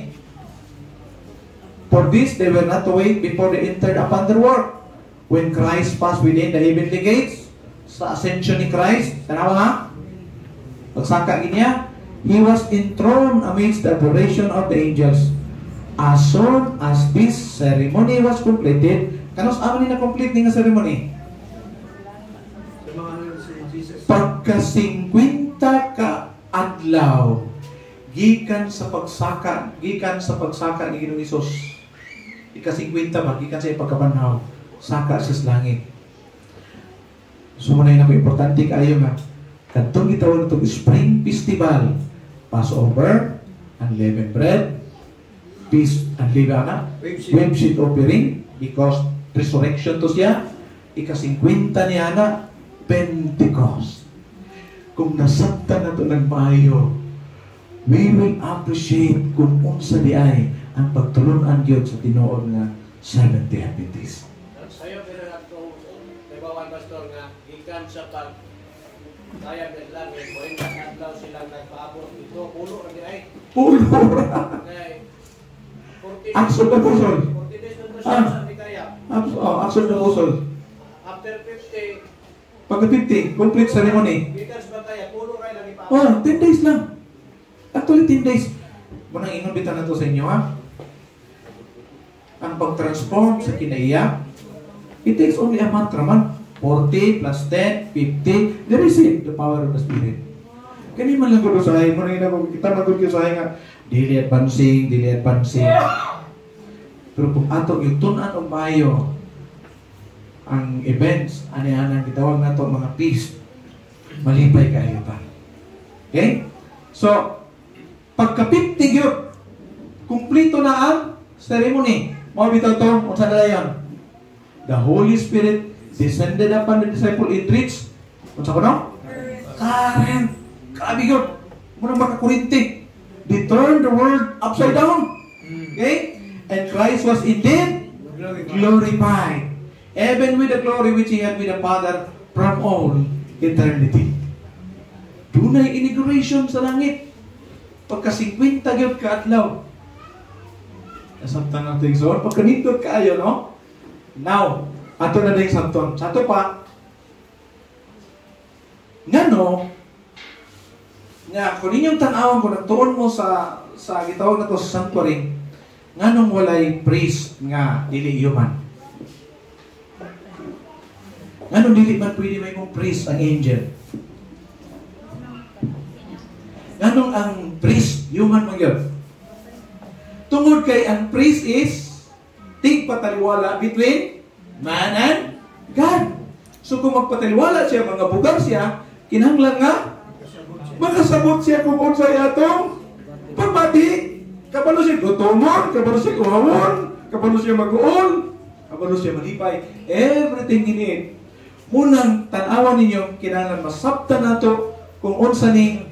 For this, they were not to wait before they entered upon their work. When Christ passed within the heavenly gates, sa ascension ni Christ, tanawa nga, pagsaka niya, He was enthroned amidst the adoration of the angels. As soon as this ceremony was completed, Kanos aman ni na complete ni nga ceremony? Sa mga si Jesus. Pagka 50 ka adlaw gikan sa pagsaka ni Ginoong Hesus. Ika 50 ba gikan sa pagkabanhaw, saka sa langit. So muna na importante kaayo nga kadtong gitawag itong Spring Festival, Passover, unleavened bread, feast unleavened wave sheet offering, because resurrection to siya. Ika 50 niya na Pentecost. Kung nasabtan na ito nagmaayo, we will appreciate kung unsa di ay ang pagtulunan Diyos sa tinuod nga 70 Adventist. Sayo pero nato nabawan pastor nga gikan sa pag kaya ng langit mo ina adlaw sila nagpaabot ito pulo ra di ay Pulo! kay 40 Aksyon na pusol! 40 days na sa kaya Aksyon na pusol! after 50 Pagka 50, complete ceremony. gikan sa kaya pulo ra lang ipaabot 10 days lang. Actually, 10 days. Munang inubitan na to sa inyo, ha? Ang pag-transform sa kinaiya, it takes only a month naman. 40 plus 10, 50, they receive the power of the Spirit. Kani man lang ko usahay, munang kita man ko usahay nga, dili advancing. Pero kung ato yung tunan o mayo, ang events, ani-anang gitawag na to mga feast, malipay kayo ta. Okay? So, pagka 50 yun, kumplito na ang ceremony. Mga bitaw to, unsa na yan? The Holy Spirit descended upon the disciple in reach. Unsa ko no? Karen. Grabe yun. Munang makakurinti. They turned the world upside down. Okay? And Christ was indeed glorified. Even with the glory which He had with the Father from all eternity. Dunay inauguration sa langit. Pagka 50 gyud ka adlaw. Nasabtan natin so pagka nindot kaayo no. Now, ato na ding sabton. Sa ato pa ngano nga kung inyong tan-awon kung nagtuon mo sa gitawag na to sa sanctuary, nganong walay priest nga dili human. Nganong dili man pwede may mong priest ang angel. Nganong ang priest, human man yun. Tungod kay ang priest is tigpataliwala between man and God. So kung magpataliwala siya, mga bugar siya, kinahanglan nga makasabot siya kung unsay atong pagpati. Kabalo siya gutomon, kabalo siya kuhawon, kabalo siya mag-uol, kabalo siya malipay. Everything in it. Munang tanawan ninyo, kinahanglan masabtan nato kung unsa ni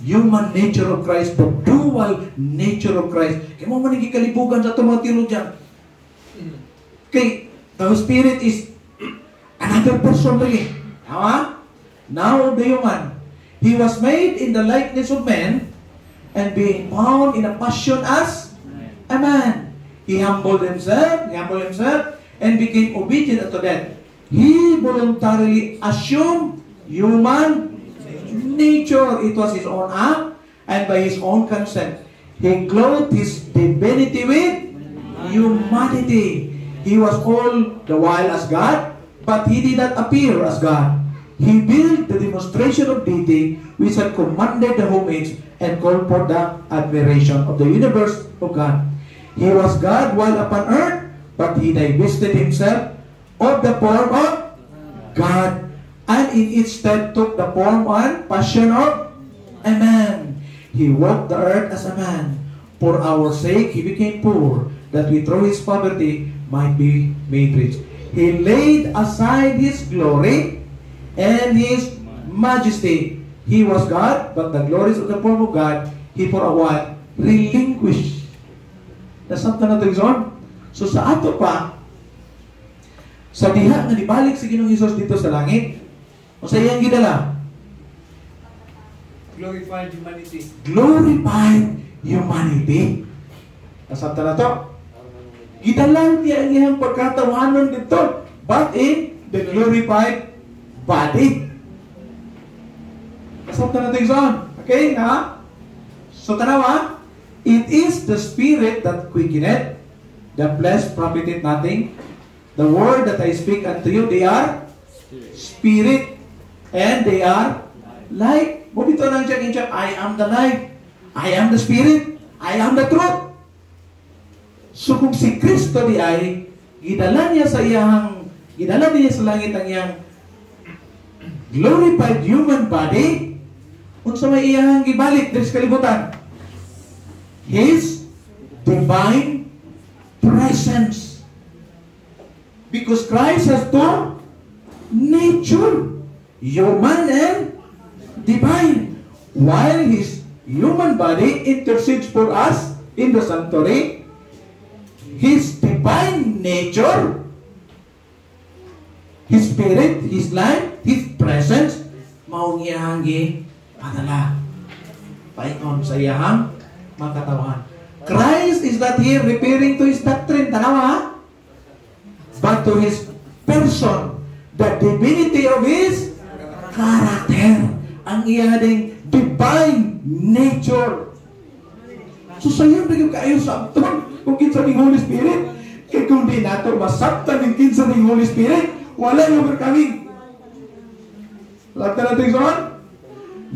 human nature of Christ, the dual nature of Christ. Kaya mo man kalibugan sa itong mga teologian. Kay the Spirit is another person rin. Tama? Now the human. He was made in the likeness of man and being found in a passion as a man. He humbled himself and became obedient unto death. He voluntarily assumed human nature. It was His own act, and by His own consent, He clothed His divinity with humanity. He was all the while as God, but He did not appear as God. He built the demonstration of deity which had commanded the homage and called for the admiration of the universe of God. He was God while upon earth, but He divested Himself of the form of God, and in its stead took the form and passion of a man. He walked the earth as a man. For our sake He became poor, that we through His poverty might be made rich. He laid aside His glory and His majesty. He was God, but the glories of the form of God, He for a while relinquished. Nasabtan na ito yung so sa ato pa, sa diha nga nibalik si Ginoong Hesus dito sa langit, o sa iyang gidala? Glorified humanity. Glorified humanity. Nasabtan na ito. Gidala niya ang iyang pagkatawanan dito, but in the glorified body. Nasabtan na ito yung okay, ha? So tanawa, it is the Spirit that quickeneth, the flesh profited nothing. The word that I speak unto you, they are spirit, and they are life. Bubito nang siya, I am the life, I am the spirit, I am the truth. So kung si Kristo di ay, gidala niya sa langit ang iyang glorified human body, unsa may iyang gibalik diri sa kalibutan? His divine presence. Because Christ has two nature, human and divine. While His human body intercedes for us in the sanctuary, His divine nature, His spirit, His life, His presence, maong iyang padala paingon sa iyang makatawan. Christ is not here referring to His doctrine, tanawa, but to His person, the divinity of His character, ang iyang divine nature. So sayang na yung kayo sabton kung kinsa ning Holy Spirit. Kaya kung di nato masabtan ng kinsa ning Holy Spirit, wala yung overcoming. Labta natin son?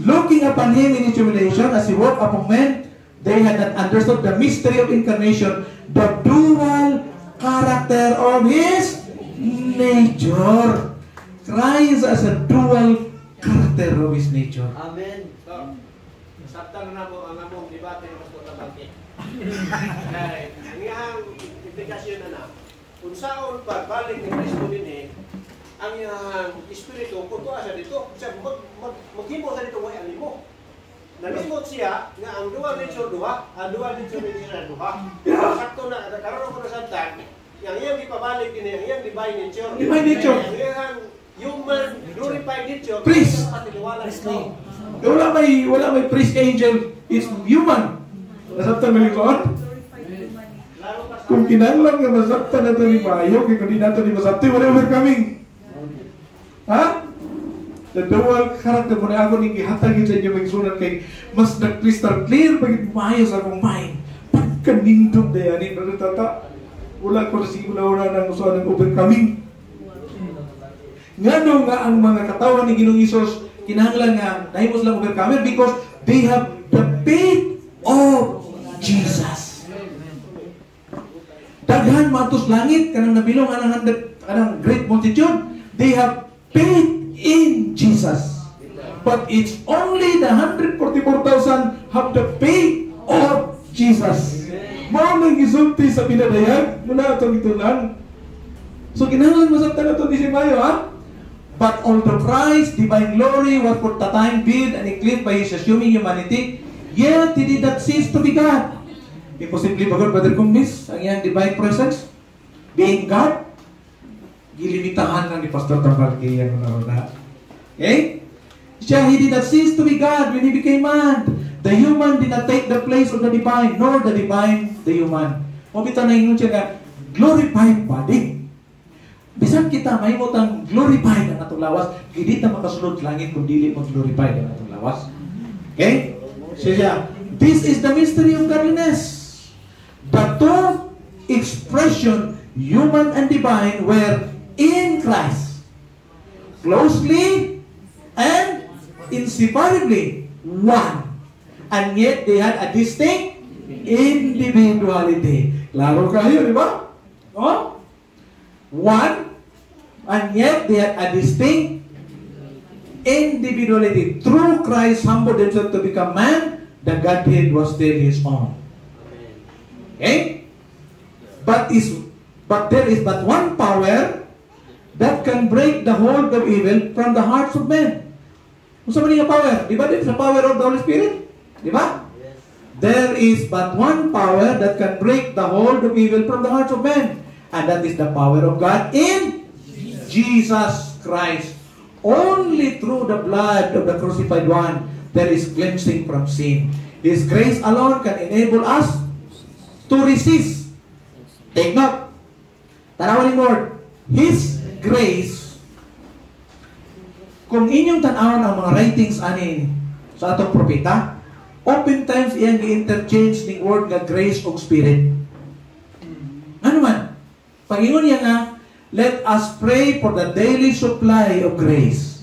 Looking upon Him in His humiliation as He walked among men, they had not understood the mystery of incarnation, the dual character of His nature. Christ as a dual character of His nature. Amen. So, nasabtan na po ang among debate ng Pastor Tabangke. Ang iyang implikasyon na kung saan pagbalik ni Kristo din ang iyang espiritu, kung tuwa siya dito, maghimo sa dito way animo. Nalimot siya nga ang dual nature duha, ang dual nature duha. Sakto na, karon ko na sabtan, yang iyang ipabalik din, ang iyang divine nature. Divine nature. Ang iyang human glorified nature. Priest. Wala may priest angel is human. Nasabtan mo likod? Kung kinahanglan nga masabtan na ito ni Mayo, kaya kung di nato ni masabtan, wala overcoming. Ha? The dual character mo na ako ni gihatagin sa inyo magsunan kay mas nag-crystal clear pagit Mayo sa akong mind. Pagkanindog na yan, pero tata, wala ko na sigula ng usahan ng overcoming. Ngano nga ang mga katawan ni Ginoong Hesus kinahanglan nga nahimos lang overcomer because they have the faith of Jesus. Daghan matus langit kanang nabilong anang great multitude, they have faith in Jesus. But it's only the 144,000 have the faith of Jesus. Mao nang gisulti sa pinadayag muna atong itulan. So kinahanglan masabtan nato di si Mayo, ha? But although Christ's divine glory was for the time veiled and eclipsed by His assuming humanity, yet He did not cease to be God. Imposible ba Brother Kumis, ang iyang divine presence? Being God? Gilimitahan lang ni Pastor Tabalke yan na. Okay? Siya, He did not cease to be God when He became man. The human did not take the place of the divine, nor the divine the human. Mabita na ingon siya nga, glorified body. Bisan kita may mutang glorified ang atong lawas, hindi ta makasulod langit kung dili mo glorified ang atong lawas. Okay? Siya, this is the mystery of godliness. The two expression, human and divine, were in Christ. Closely and inseparably one. And yet they had a distinct individuality. Klaro kayo, di ba? Oh? One, and yet they had a distinct individuality. Through Christ humbled Himself to become man, the Godhead was still His own. Okay? But there is but one power that can break the hold of evil from the hearts of men. Kung sa mga power, di ba? It's the power of the Holy Spirit. Di ba? Yes. There is but one power that can break the hold of evil from the hearts of men. And that is the power of God in Jesus Christ. Only through the blood of the crucified one there is cleansing from sin. His grace alone can enable us to resist. Take note. Tanawan ni Lord. His grace. Kung inyong tanawon ang mga writings ani sa atong propeta, oftentimes iyang gi-interchange ning word nga grace o spirit. Ano man? Pag-ingon niya nga, let us pray for the daily supply of grace.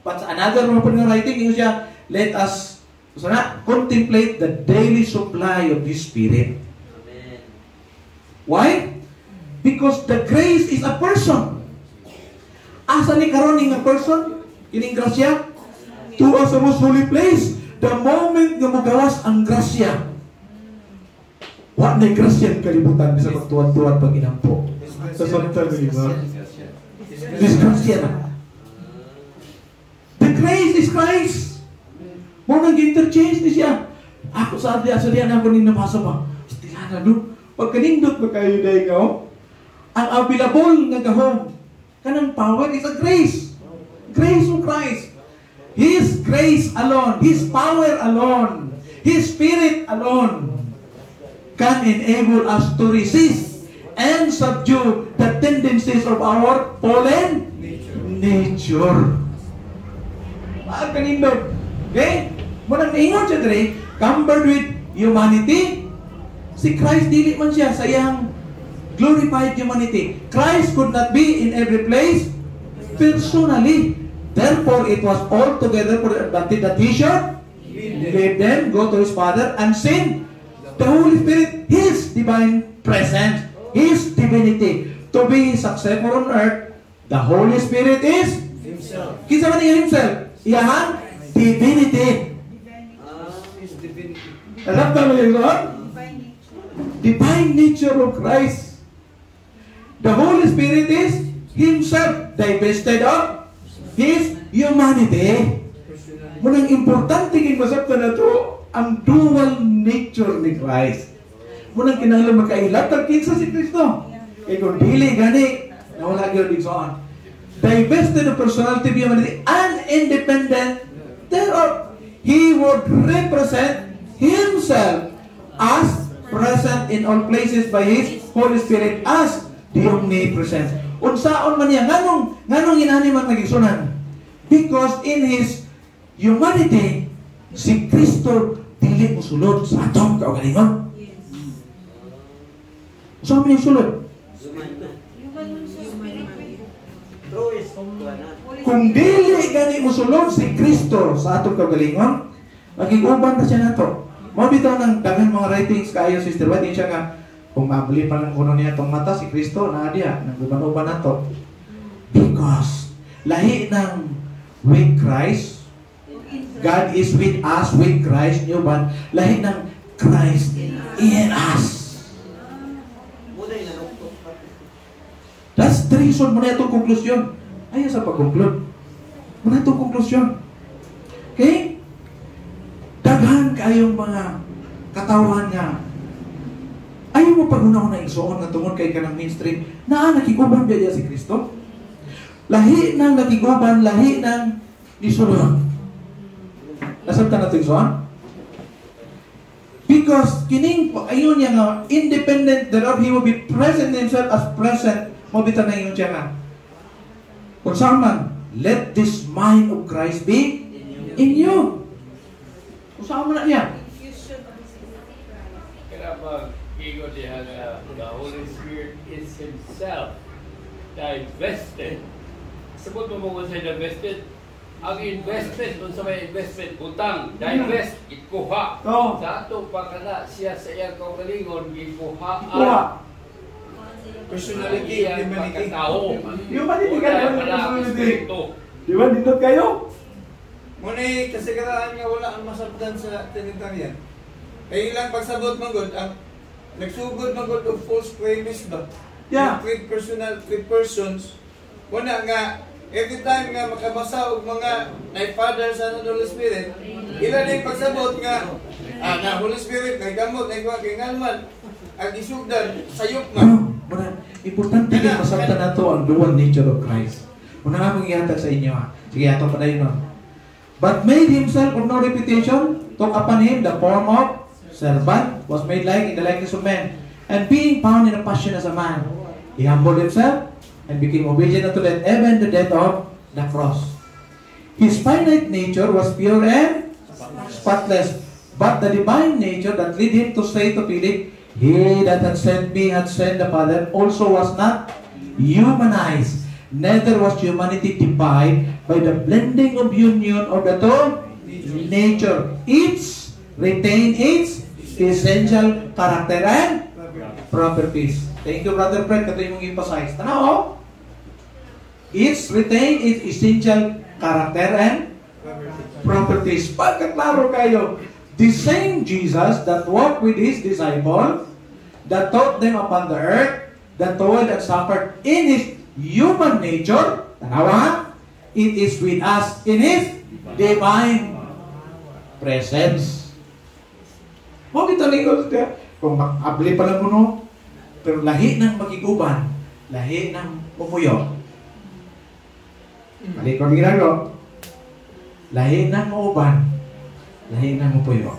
But another mga writing, yung siya, let us contemplate the daily supply of His Spirit. Amen. Why? Because the grace is a person. Asa ni karon nga person? Kining grasya? Tuwa sa most holy place. The moment nga magawas ang grasya, wa na grasya ang kalibutan bisa magtuwan-tuwan pag inampo. Sa salita ng Lord. Disgrasya na. The grace is Christ. Mo nag-interchange ni siya. Ako sa diya na ko ning nabasa ba? Istilana do. Pag kanindot ba kayo dahil nga, ang available nga gahom, kanang power is a grace. Grace of Christ. His grace alone, His power alone, His Spirit alone can enable us to resist and subdue the tendencies of our fallen nature. Ang kanindot. Okay? Muna naingon siya dre, compared with humanity, si Christ dili man siya sa iyang glorified humanity. Christ could not be in every place personally. Therefore, it was all together for the advantage that He should leave them, go to His Father, and send the Holy Spirit, His divine presence, His divinity, to be successful on earth. The Holy Spirit is Himself. Kinsa man niya Himself? Iyahang divinity. His divinity. Alam mo yung Lord? Divine nature of Christ. The Holy Spirit is Himself, divested of His humanity. Munang importante king masabta na to ang dual nature ni Christ. Munang kinahanglan makailatag kinsa si Kristo. Kaya kung dili gani, nawala gyud igsoon. Divested of personality of humanity and independent thereof, He would represent Himself as present in all places by His Holy Spirit as the omnipresent. Unsaon man niya, nganong inani man magigsunan? Because in His humanity, si Kristo dili musulod sa atong kaugalingon. Unsaon man yung sulod? Kung dili gani musulod si Kristo sa atong kaugalingon, magiguban na siya nato. Mao bitaw ng daghang mga writings kaayo Sister White siya nga kung mabuli pa lang kuno niya tong mata si Kristo na diya nagguban-uban nato. Because lahi ng with Christ, God is with us with Christ, new man, lahi ng Christ in us. That's the reason muna itong konklusyon. Ayaw sa pag-conclude. Muna itong konklusyon. Okay? Daghan kayong mga katawan nga. Ayaw mo pag-una-una igsoon na tungod kay kanang mainstream na nakiguban biya si Kristo. Lahi ng nakiguban, lahi ng nisulod. Nasabta na ito igsoon? Because kining ayun niya nga, independent thereof, He will be present Himself as present. Mabita na yun siya nga. Kung saan man, let this mind of Christ be in you. Kung saan man na niya. Kaya pag-igo diha nga, the Holy Spirit is Himself divested. Sabot mo kung sa'y divested, ang investment, kung sa may investment, utang, divest, ikuha. Oo. Sa ato pagkala, siya sa iyang kaugalingon, ikuha. Personality, humanity. Humanity ka Wala naman. pala ang Espiritu. Di ba? Dindot kayo? Muna kasagaran nga wala ang masabdan sa Trinitarian. Kaya ilang pagsabot mong God, ang nagsugod mong God of false premise ba? Yeah. Yung three persons. Muna nga, every time nga makabasa og mga na Father, Son, and Holy Spirit, ilan yung pagsabot nga, na Holy Spirit, may gamot, may ngalman, ang isugdan, sayop nga. Importante yung masabta na to ang dual nature of Christ. Muna nga mong ihatag sa inyo ha. Sige, ato pa na yun. But made Himself of no reputation, took upon Him the form of servant, was made like in the likeness of man, and being found in a passion as a man, He humbled Himself and became obedient unto death, even the death of the cross. His finite nature was pure and spotless, but the divine nature that led Him to say to Philip, He that had sent me had sent the Father, also was not humanized. Neither was humanity defied by the blending of union of the two nature. Each retain its essential character and properties. Thank you, Brother Fred. Kato yung emphasize. Tanaw, each retain its essential character and properties. Pagkaklaro kayo, the same Jesus that walked with His disciples, that taught them upon the earth, that toiled and suffered in His human nature, tanawa, it is with us in His divine presence. Mo kita lingkod siya. Kung abli pala mo no, pero lahi ng magiguban, lahi ng pumuyo. Malikod ginagawa. Lahi ng mauban, lahi ng mupuyo.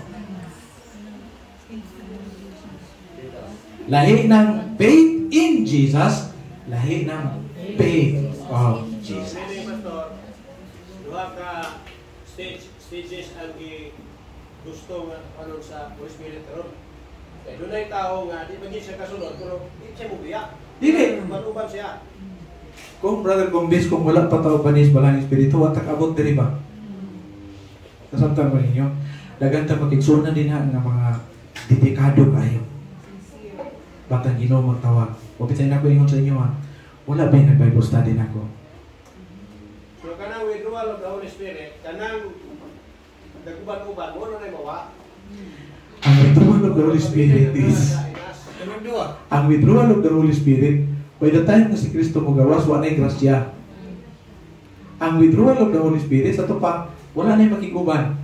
Lahi ng faith in Jesus, lahi ng faith of Jesus. Pwede, Pastor, duha ka stages ang gusto nga ano sa Holy Spirit ron. Kaya doon ay tao nga, di maging siya kasunod, pero di siya mubiyak. Dili. Manuban siya. Kung brother Gombis, kung wala pa tao banis balang espiritu, watak abot diri ba? Kasamtan mo ninyo, daganta makigsunan din nga mga dedikado kayo. Batang Ginoo magtawag. Wapitain ako ingon sa inyo ha. Wala ba yung nag-Bible study na ako? So kanang withdrawal of the Holy Spirit, kanang naguban-uban, mo na mawa. Ang withdrawal of the Holy Spirit is ang withdrawal of the Holy Spirit, by the time na si Kristo mo gawas, wala na yung grasya. Ang withdrawal of the Holy Spirit, sa to pa, wala na yung makiguban.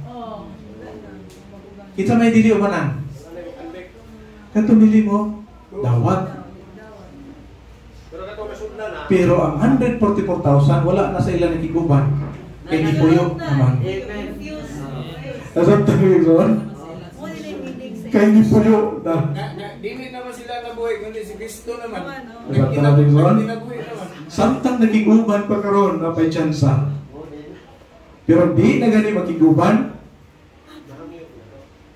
Kita may dili o manan? Katong dili mo, dawat. Pero ang 144,000, wala na sa ilang nakiguban. Kaya ni Puyo naman. Nasaan tayo yun? Kaya ni Puyo na. Dili naman sila nabuhay, kundi si Kristo naman. Nasaan tayo yun? Nabuhay naman. Samtang nakiguban pa karon na pa'y tsansa. Pero di na gani makiguban.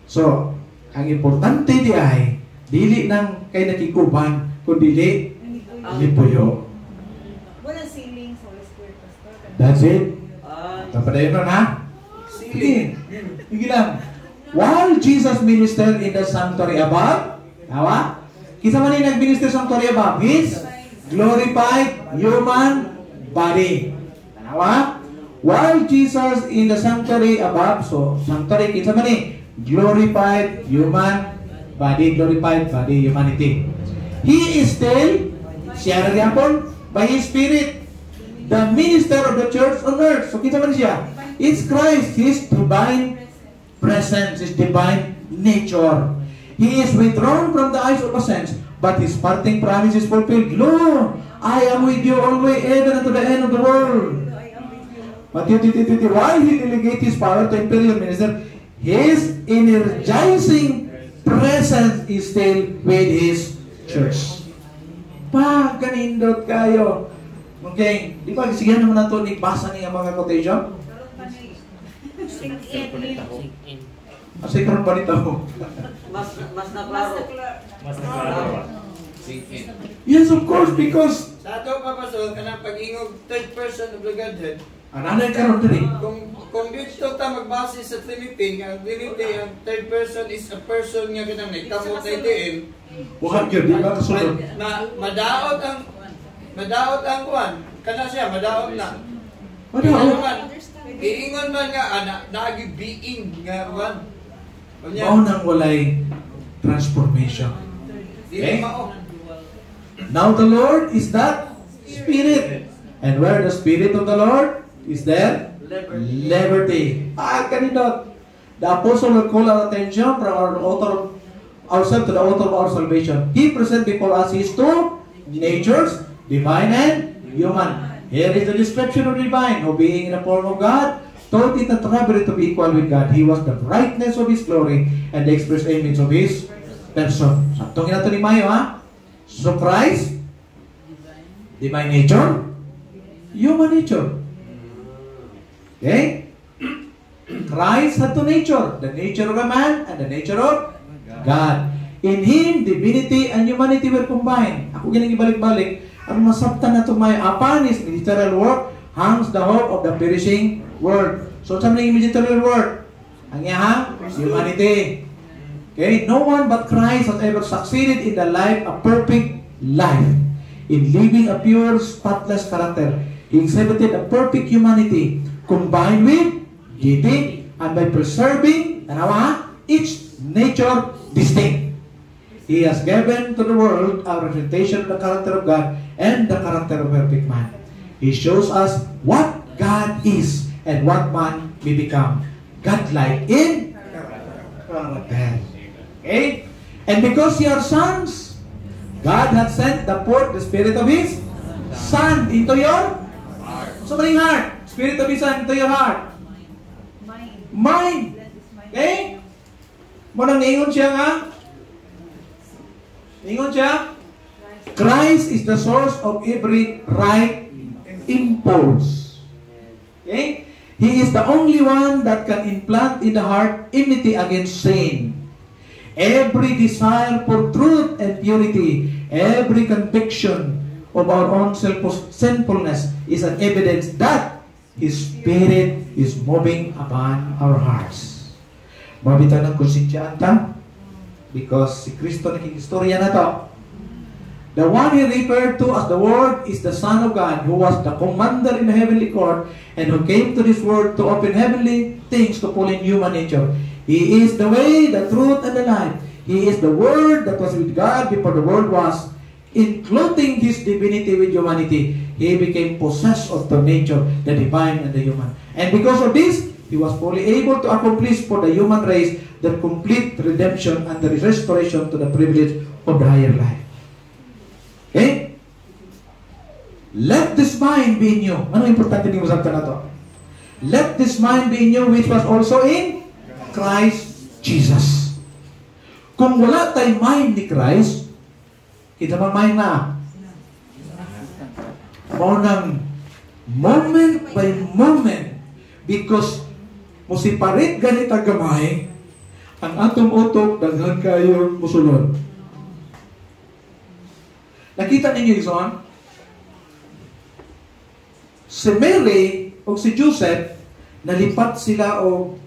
So, ang importante di ay, dili nang kay nakiguban, kundi dili Puyo. Walang ceiling sa Holy Spirit, Pastor. That's it. Tapadayon na ha? Sige. Sige lang. While Jesus ministered in the sanctuary above, tawa? Kisa man yung nag-minister sa sanctuary above, His glorified human body. Tawa? While Jesus in the sanctuary above, so sanctuary, kisa man glorified human body, humanity. He is still, siya nagyapon, by His Spirit, the minister of the church on earth. So kita man siya. It's Christ, His divine presence, His divine nature. He is withdrawn from the eyes of the saints, but His parting promise is fulfilled. Lo, I am with you always, even unto the end of the world. Matthew 20:20. Why He delegate His power to imperial minister? His energizing presence is still with His church. Pagkanindot kayo. Okay, di ba sige naman nato ni basa niya mga quotation? Kasi karon ba nito? Mas naklaro. Yes, of course, because Sa ato pa Pastor, kanang pag-ingog third person of the Godhead. ananay karon diri. Kung dito ta magbase sa Trinity, ang Trinity, ang third person is a person nga kanang nagkamot na itiin. Buhat gyud di ba kasunod? Madaot ang kuan. Kana siya madaot na. Madaot. Iingon man nga naagi being nga kuan. Mao nang walay transformation. Dili mao. Now the Lord is that Spirit. And where the Spirit of the Lord is there? Liberty. Kanindot. The apostle will call our attention from our author ourselves to the author of our salvation. He presents before us His two natures, divine and human. Here is the description of divine, who being in the form of God, thought it not robbery to be equal with God. He was the brightness of His glory and the express image of His person. Saktong ina ito ni Mayo, ha? So Christ, divine nature, human nature. Okay? Christ had two nature, the nature of a man and the nature of God. In Him, divinity and humanity were combined. Ako galing ibalik-balik. Ang masabtan na may apan is literal word, hangs the hope of the perishing world. So, sa mga literal word, ang iyahang humanity. Okay? No one but Christ has ever succeeded in the life, a perfect life. In living a pure, spotless character. He exhibited a perfect humanity combined with giving and by preserving each nature distinct. He has given to the world a representation of the character of God and the character of perfect man. He shows us what God is and what man may become. God-like in character. Okay? And because you are sons, God has sent the Spirit of His Son into your heart. So, maling heart. Spirit of His Son into your heart. Mind. Okay? Munang niingon siya nga? Niingon siya? Christ is the source of every right impulse. Okay? He is the only one that can implant in the heart enmity against sin. Every desire for truth and purity, every conviction of our own sinfulness is an evidence that His Spirit is moving upon our hearts. Mabita ng konsinsya anta because si Kristo nakikistoria na to. The one He referred to as the Word is the Son of God who was the commander in the heavenly court and who came to this world to open heavenly things to pull in human nature. He is the way, the truth, and the life. He is the Word that was with God before the world was, including His divinity with humanity. He became possessed of the nature, the divine and the human. And because of this, He was fully able to accomplish for the human race the complete redemption and the restoration to the privilege of the higher life. Okay? Let this mind be in you. Ano importante din usap na to? Let this mind be in you which was also in Christ Jesus. Kung wala tayong mind ni Christ, kita bang mind na? Maunang moment by moment because musiparit ganit ang gamay ang atong utok daghan kayo musulod. Nakita ninyo ison? Si Mary o si Joseph nalipat sila o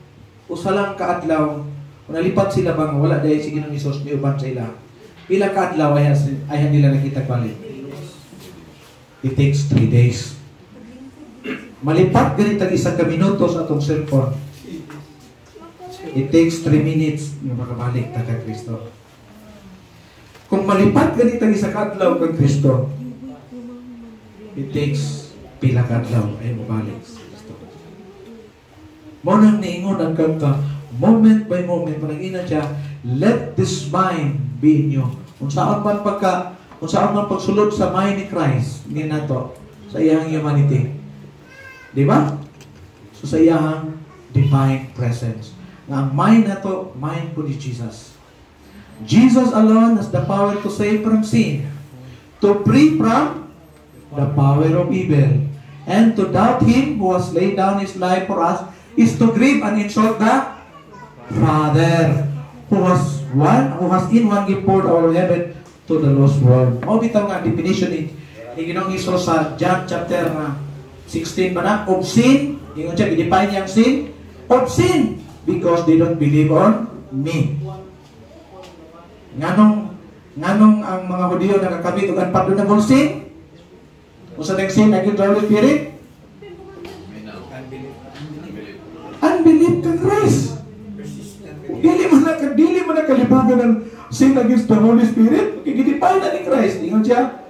usalang kaadlaw o nalipat sila bang wala dahil sige ng Isos ni uban sa ila. Pila kaadlaw ay nila nakita balik. It takes 3 days. Malipat ganit ang isang minuto sa atong cellphone. It takes 3 minutes na makabalik ta kay Kristo. Kung malipat ganit ang isang kadlaw kay Kristo, it takes pila kadlaw ay mabalik sa Kristo. Mo nang niingon ang kanta, moment by moment, panagina siya, let this mind be in you. Kung saan man pagsulod sa mind ni Christ, hindi na to, sa iyang humanity. Di ba? So sa iyang divine presence. Nga ang mind na to, mind ko ni Jesus. Jesus alone has the power to save from sin, to free from the power of evil, and to doubt Him who has laid down His life for us is to grieve and insult the Father who has in one gift poured out of heaven to the lost world. O bitaw nga definition ni Ginoong Hesus sa John chapter 16 ba na? Of sin, yung siya, i-define niyang sin, of sin, because they don't believe on me. Nganong ang mga Hudyo nakakamit og unpardonable sin? Usa nang sin against the Holy Spirit? Unbelief kang Christ. Dili man nakalibugan ng sin against the Holy Spirit. Kikidipay na ni Christ. Ingon siya,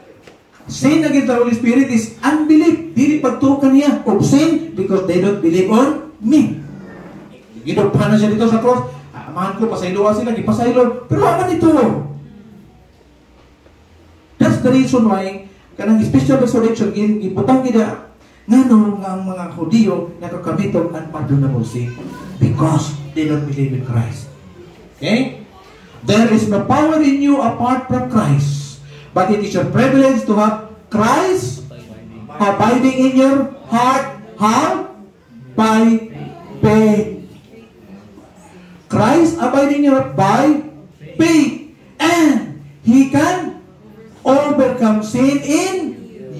sin against the Holy Spirit is unbelief. Dili pagtukan niya of sin because they don't believe on me. Gidugpan na siya dito sa cross. Amahan ko, pasayloan sila, ipasaylo. Pero aman ito. That's the reason why kanang special resurrection ibutang gida ngano nga ang mga Hudyo nakakamit og unpardonable sin because they don't believe in Christ. Okay? There is no power in you apart from Christ. But it is your privilege to have Christ abiding in your heart. How? By faith. Christ abiding in your heart by faith. And He can overcome sin in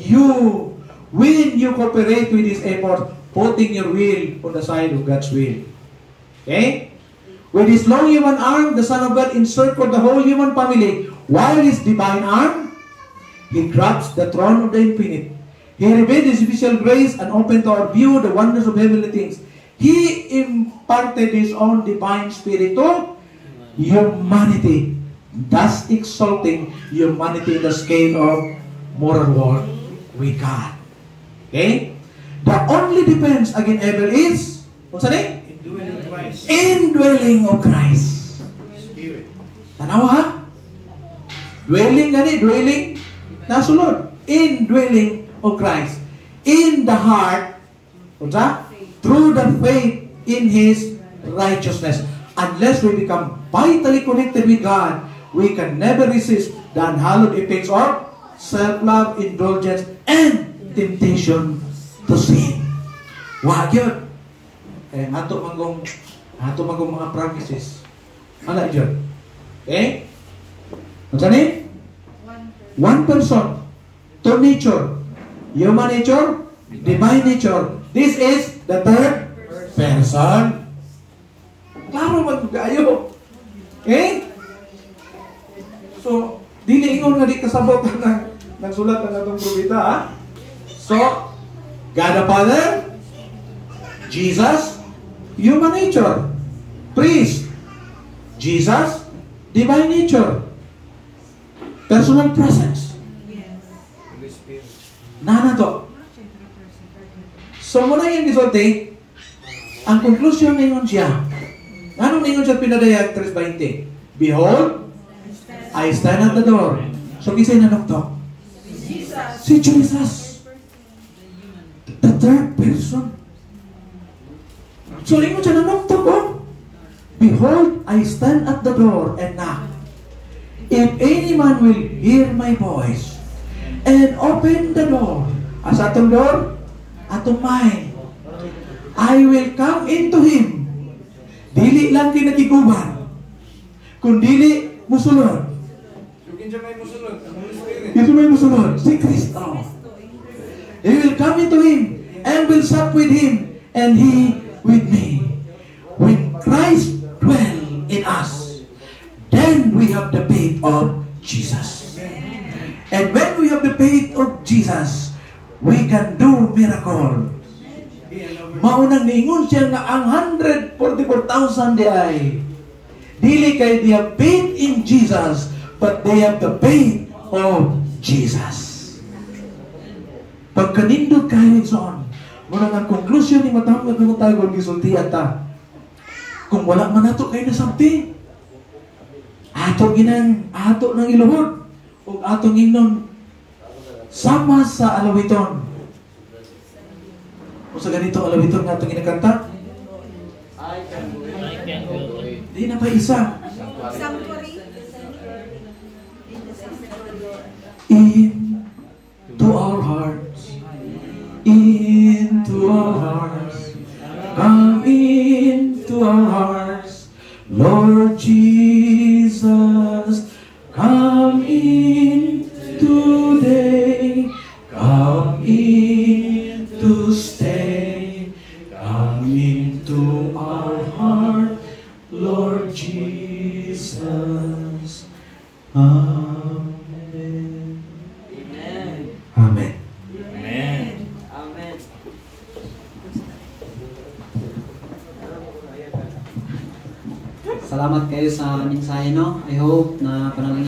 when you cooperate with His effort, putting your will on the side of God's will. Okay? With His long human arm, the Son of God encircled the whole human family, while His divine arm, He grabs the throne of the infinite. He revealed His special grace and opened to our view the wonders of heavenly things. He imparted His own divine spirit to humanity, thus exalting humanity in the scale of moral world with God. Okay? The only defense against evil is, what's that name? Indwelling Christ. Indwelling of Christ. Spirit. Tanaw ha? Dwelling gani, dwelling. Nasunod. Indwelling of Christ. In the heart, what's that? Through the faith in His righteousness. Unless we become vitally connected with God, we can never resist the unhallowed effects of self-love, indulgence, and temptation to sin. Wag yun. Eh, ato magong mga practices. Ano yun? Eh? Ano saan eh? One person. Two nature. Human nature, divine nature. This is the third person. Klaro magkayo. Eh? So, dili ingon nga di kasabot na nagsulat na itong propeta, ha? So, God the Father, Jesus, human nature, priest, Jesus, divine nature, personal presence. Holy Spirit. Nana to. So, muna yung gisulti, ang conclusion ningon siya. Anong ningon siya pinadayag 3:20? Behold, I stand at the door. So, kisay na to? Si Jesus. The third person. So, lingon siya na to ko. Behold, I stand at the door and knock. If any man will hear my voice and open the door, as atong door, atong mind, I will come into him. Dili lang kinakiguban, kundili musulod. Yung siya may musunod, ang Holy Spirit. Ito may musunod, si Kristo. He will come into him and will sup with him and he with me. When Christ dwell in us, then we have the faith of Jesus. And when we have the faith of Jesus, we can do miracle. Maunang niingon siya nga ang 144,000 di ay dili kay they have faith in Jesus, but they have the faith of Jesus. Pagkanindot kayo son, muna nga conclusion ni matawag ng tayo gisultihan ta. Kung wala man nato kayo nasampi, ato ng iluhod, o atong ingnon sama sa alawiton. O sa ganitong alawiton nga itong inakanta, di na pa isa. Into our hearts, come into our hearts, Lord Jesus, come in today, come in to stay, come into our heart, Lord Jesus. Amen. Amen. Amen. Salamat kayo sa mensahe, no? I hope na panalangin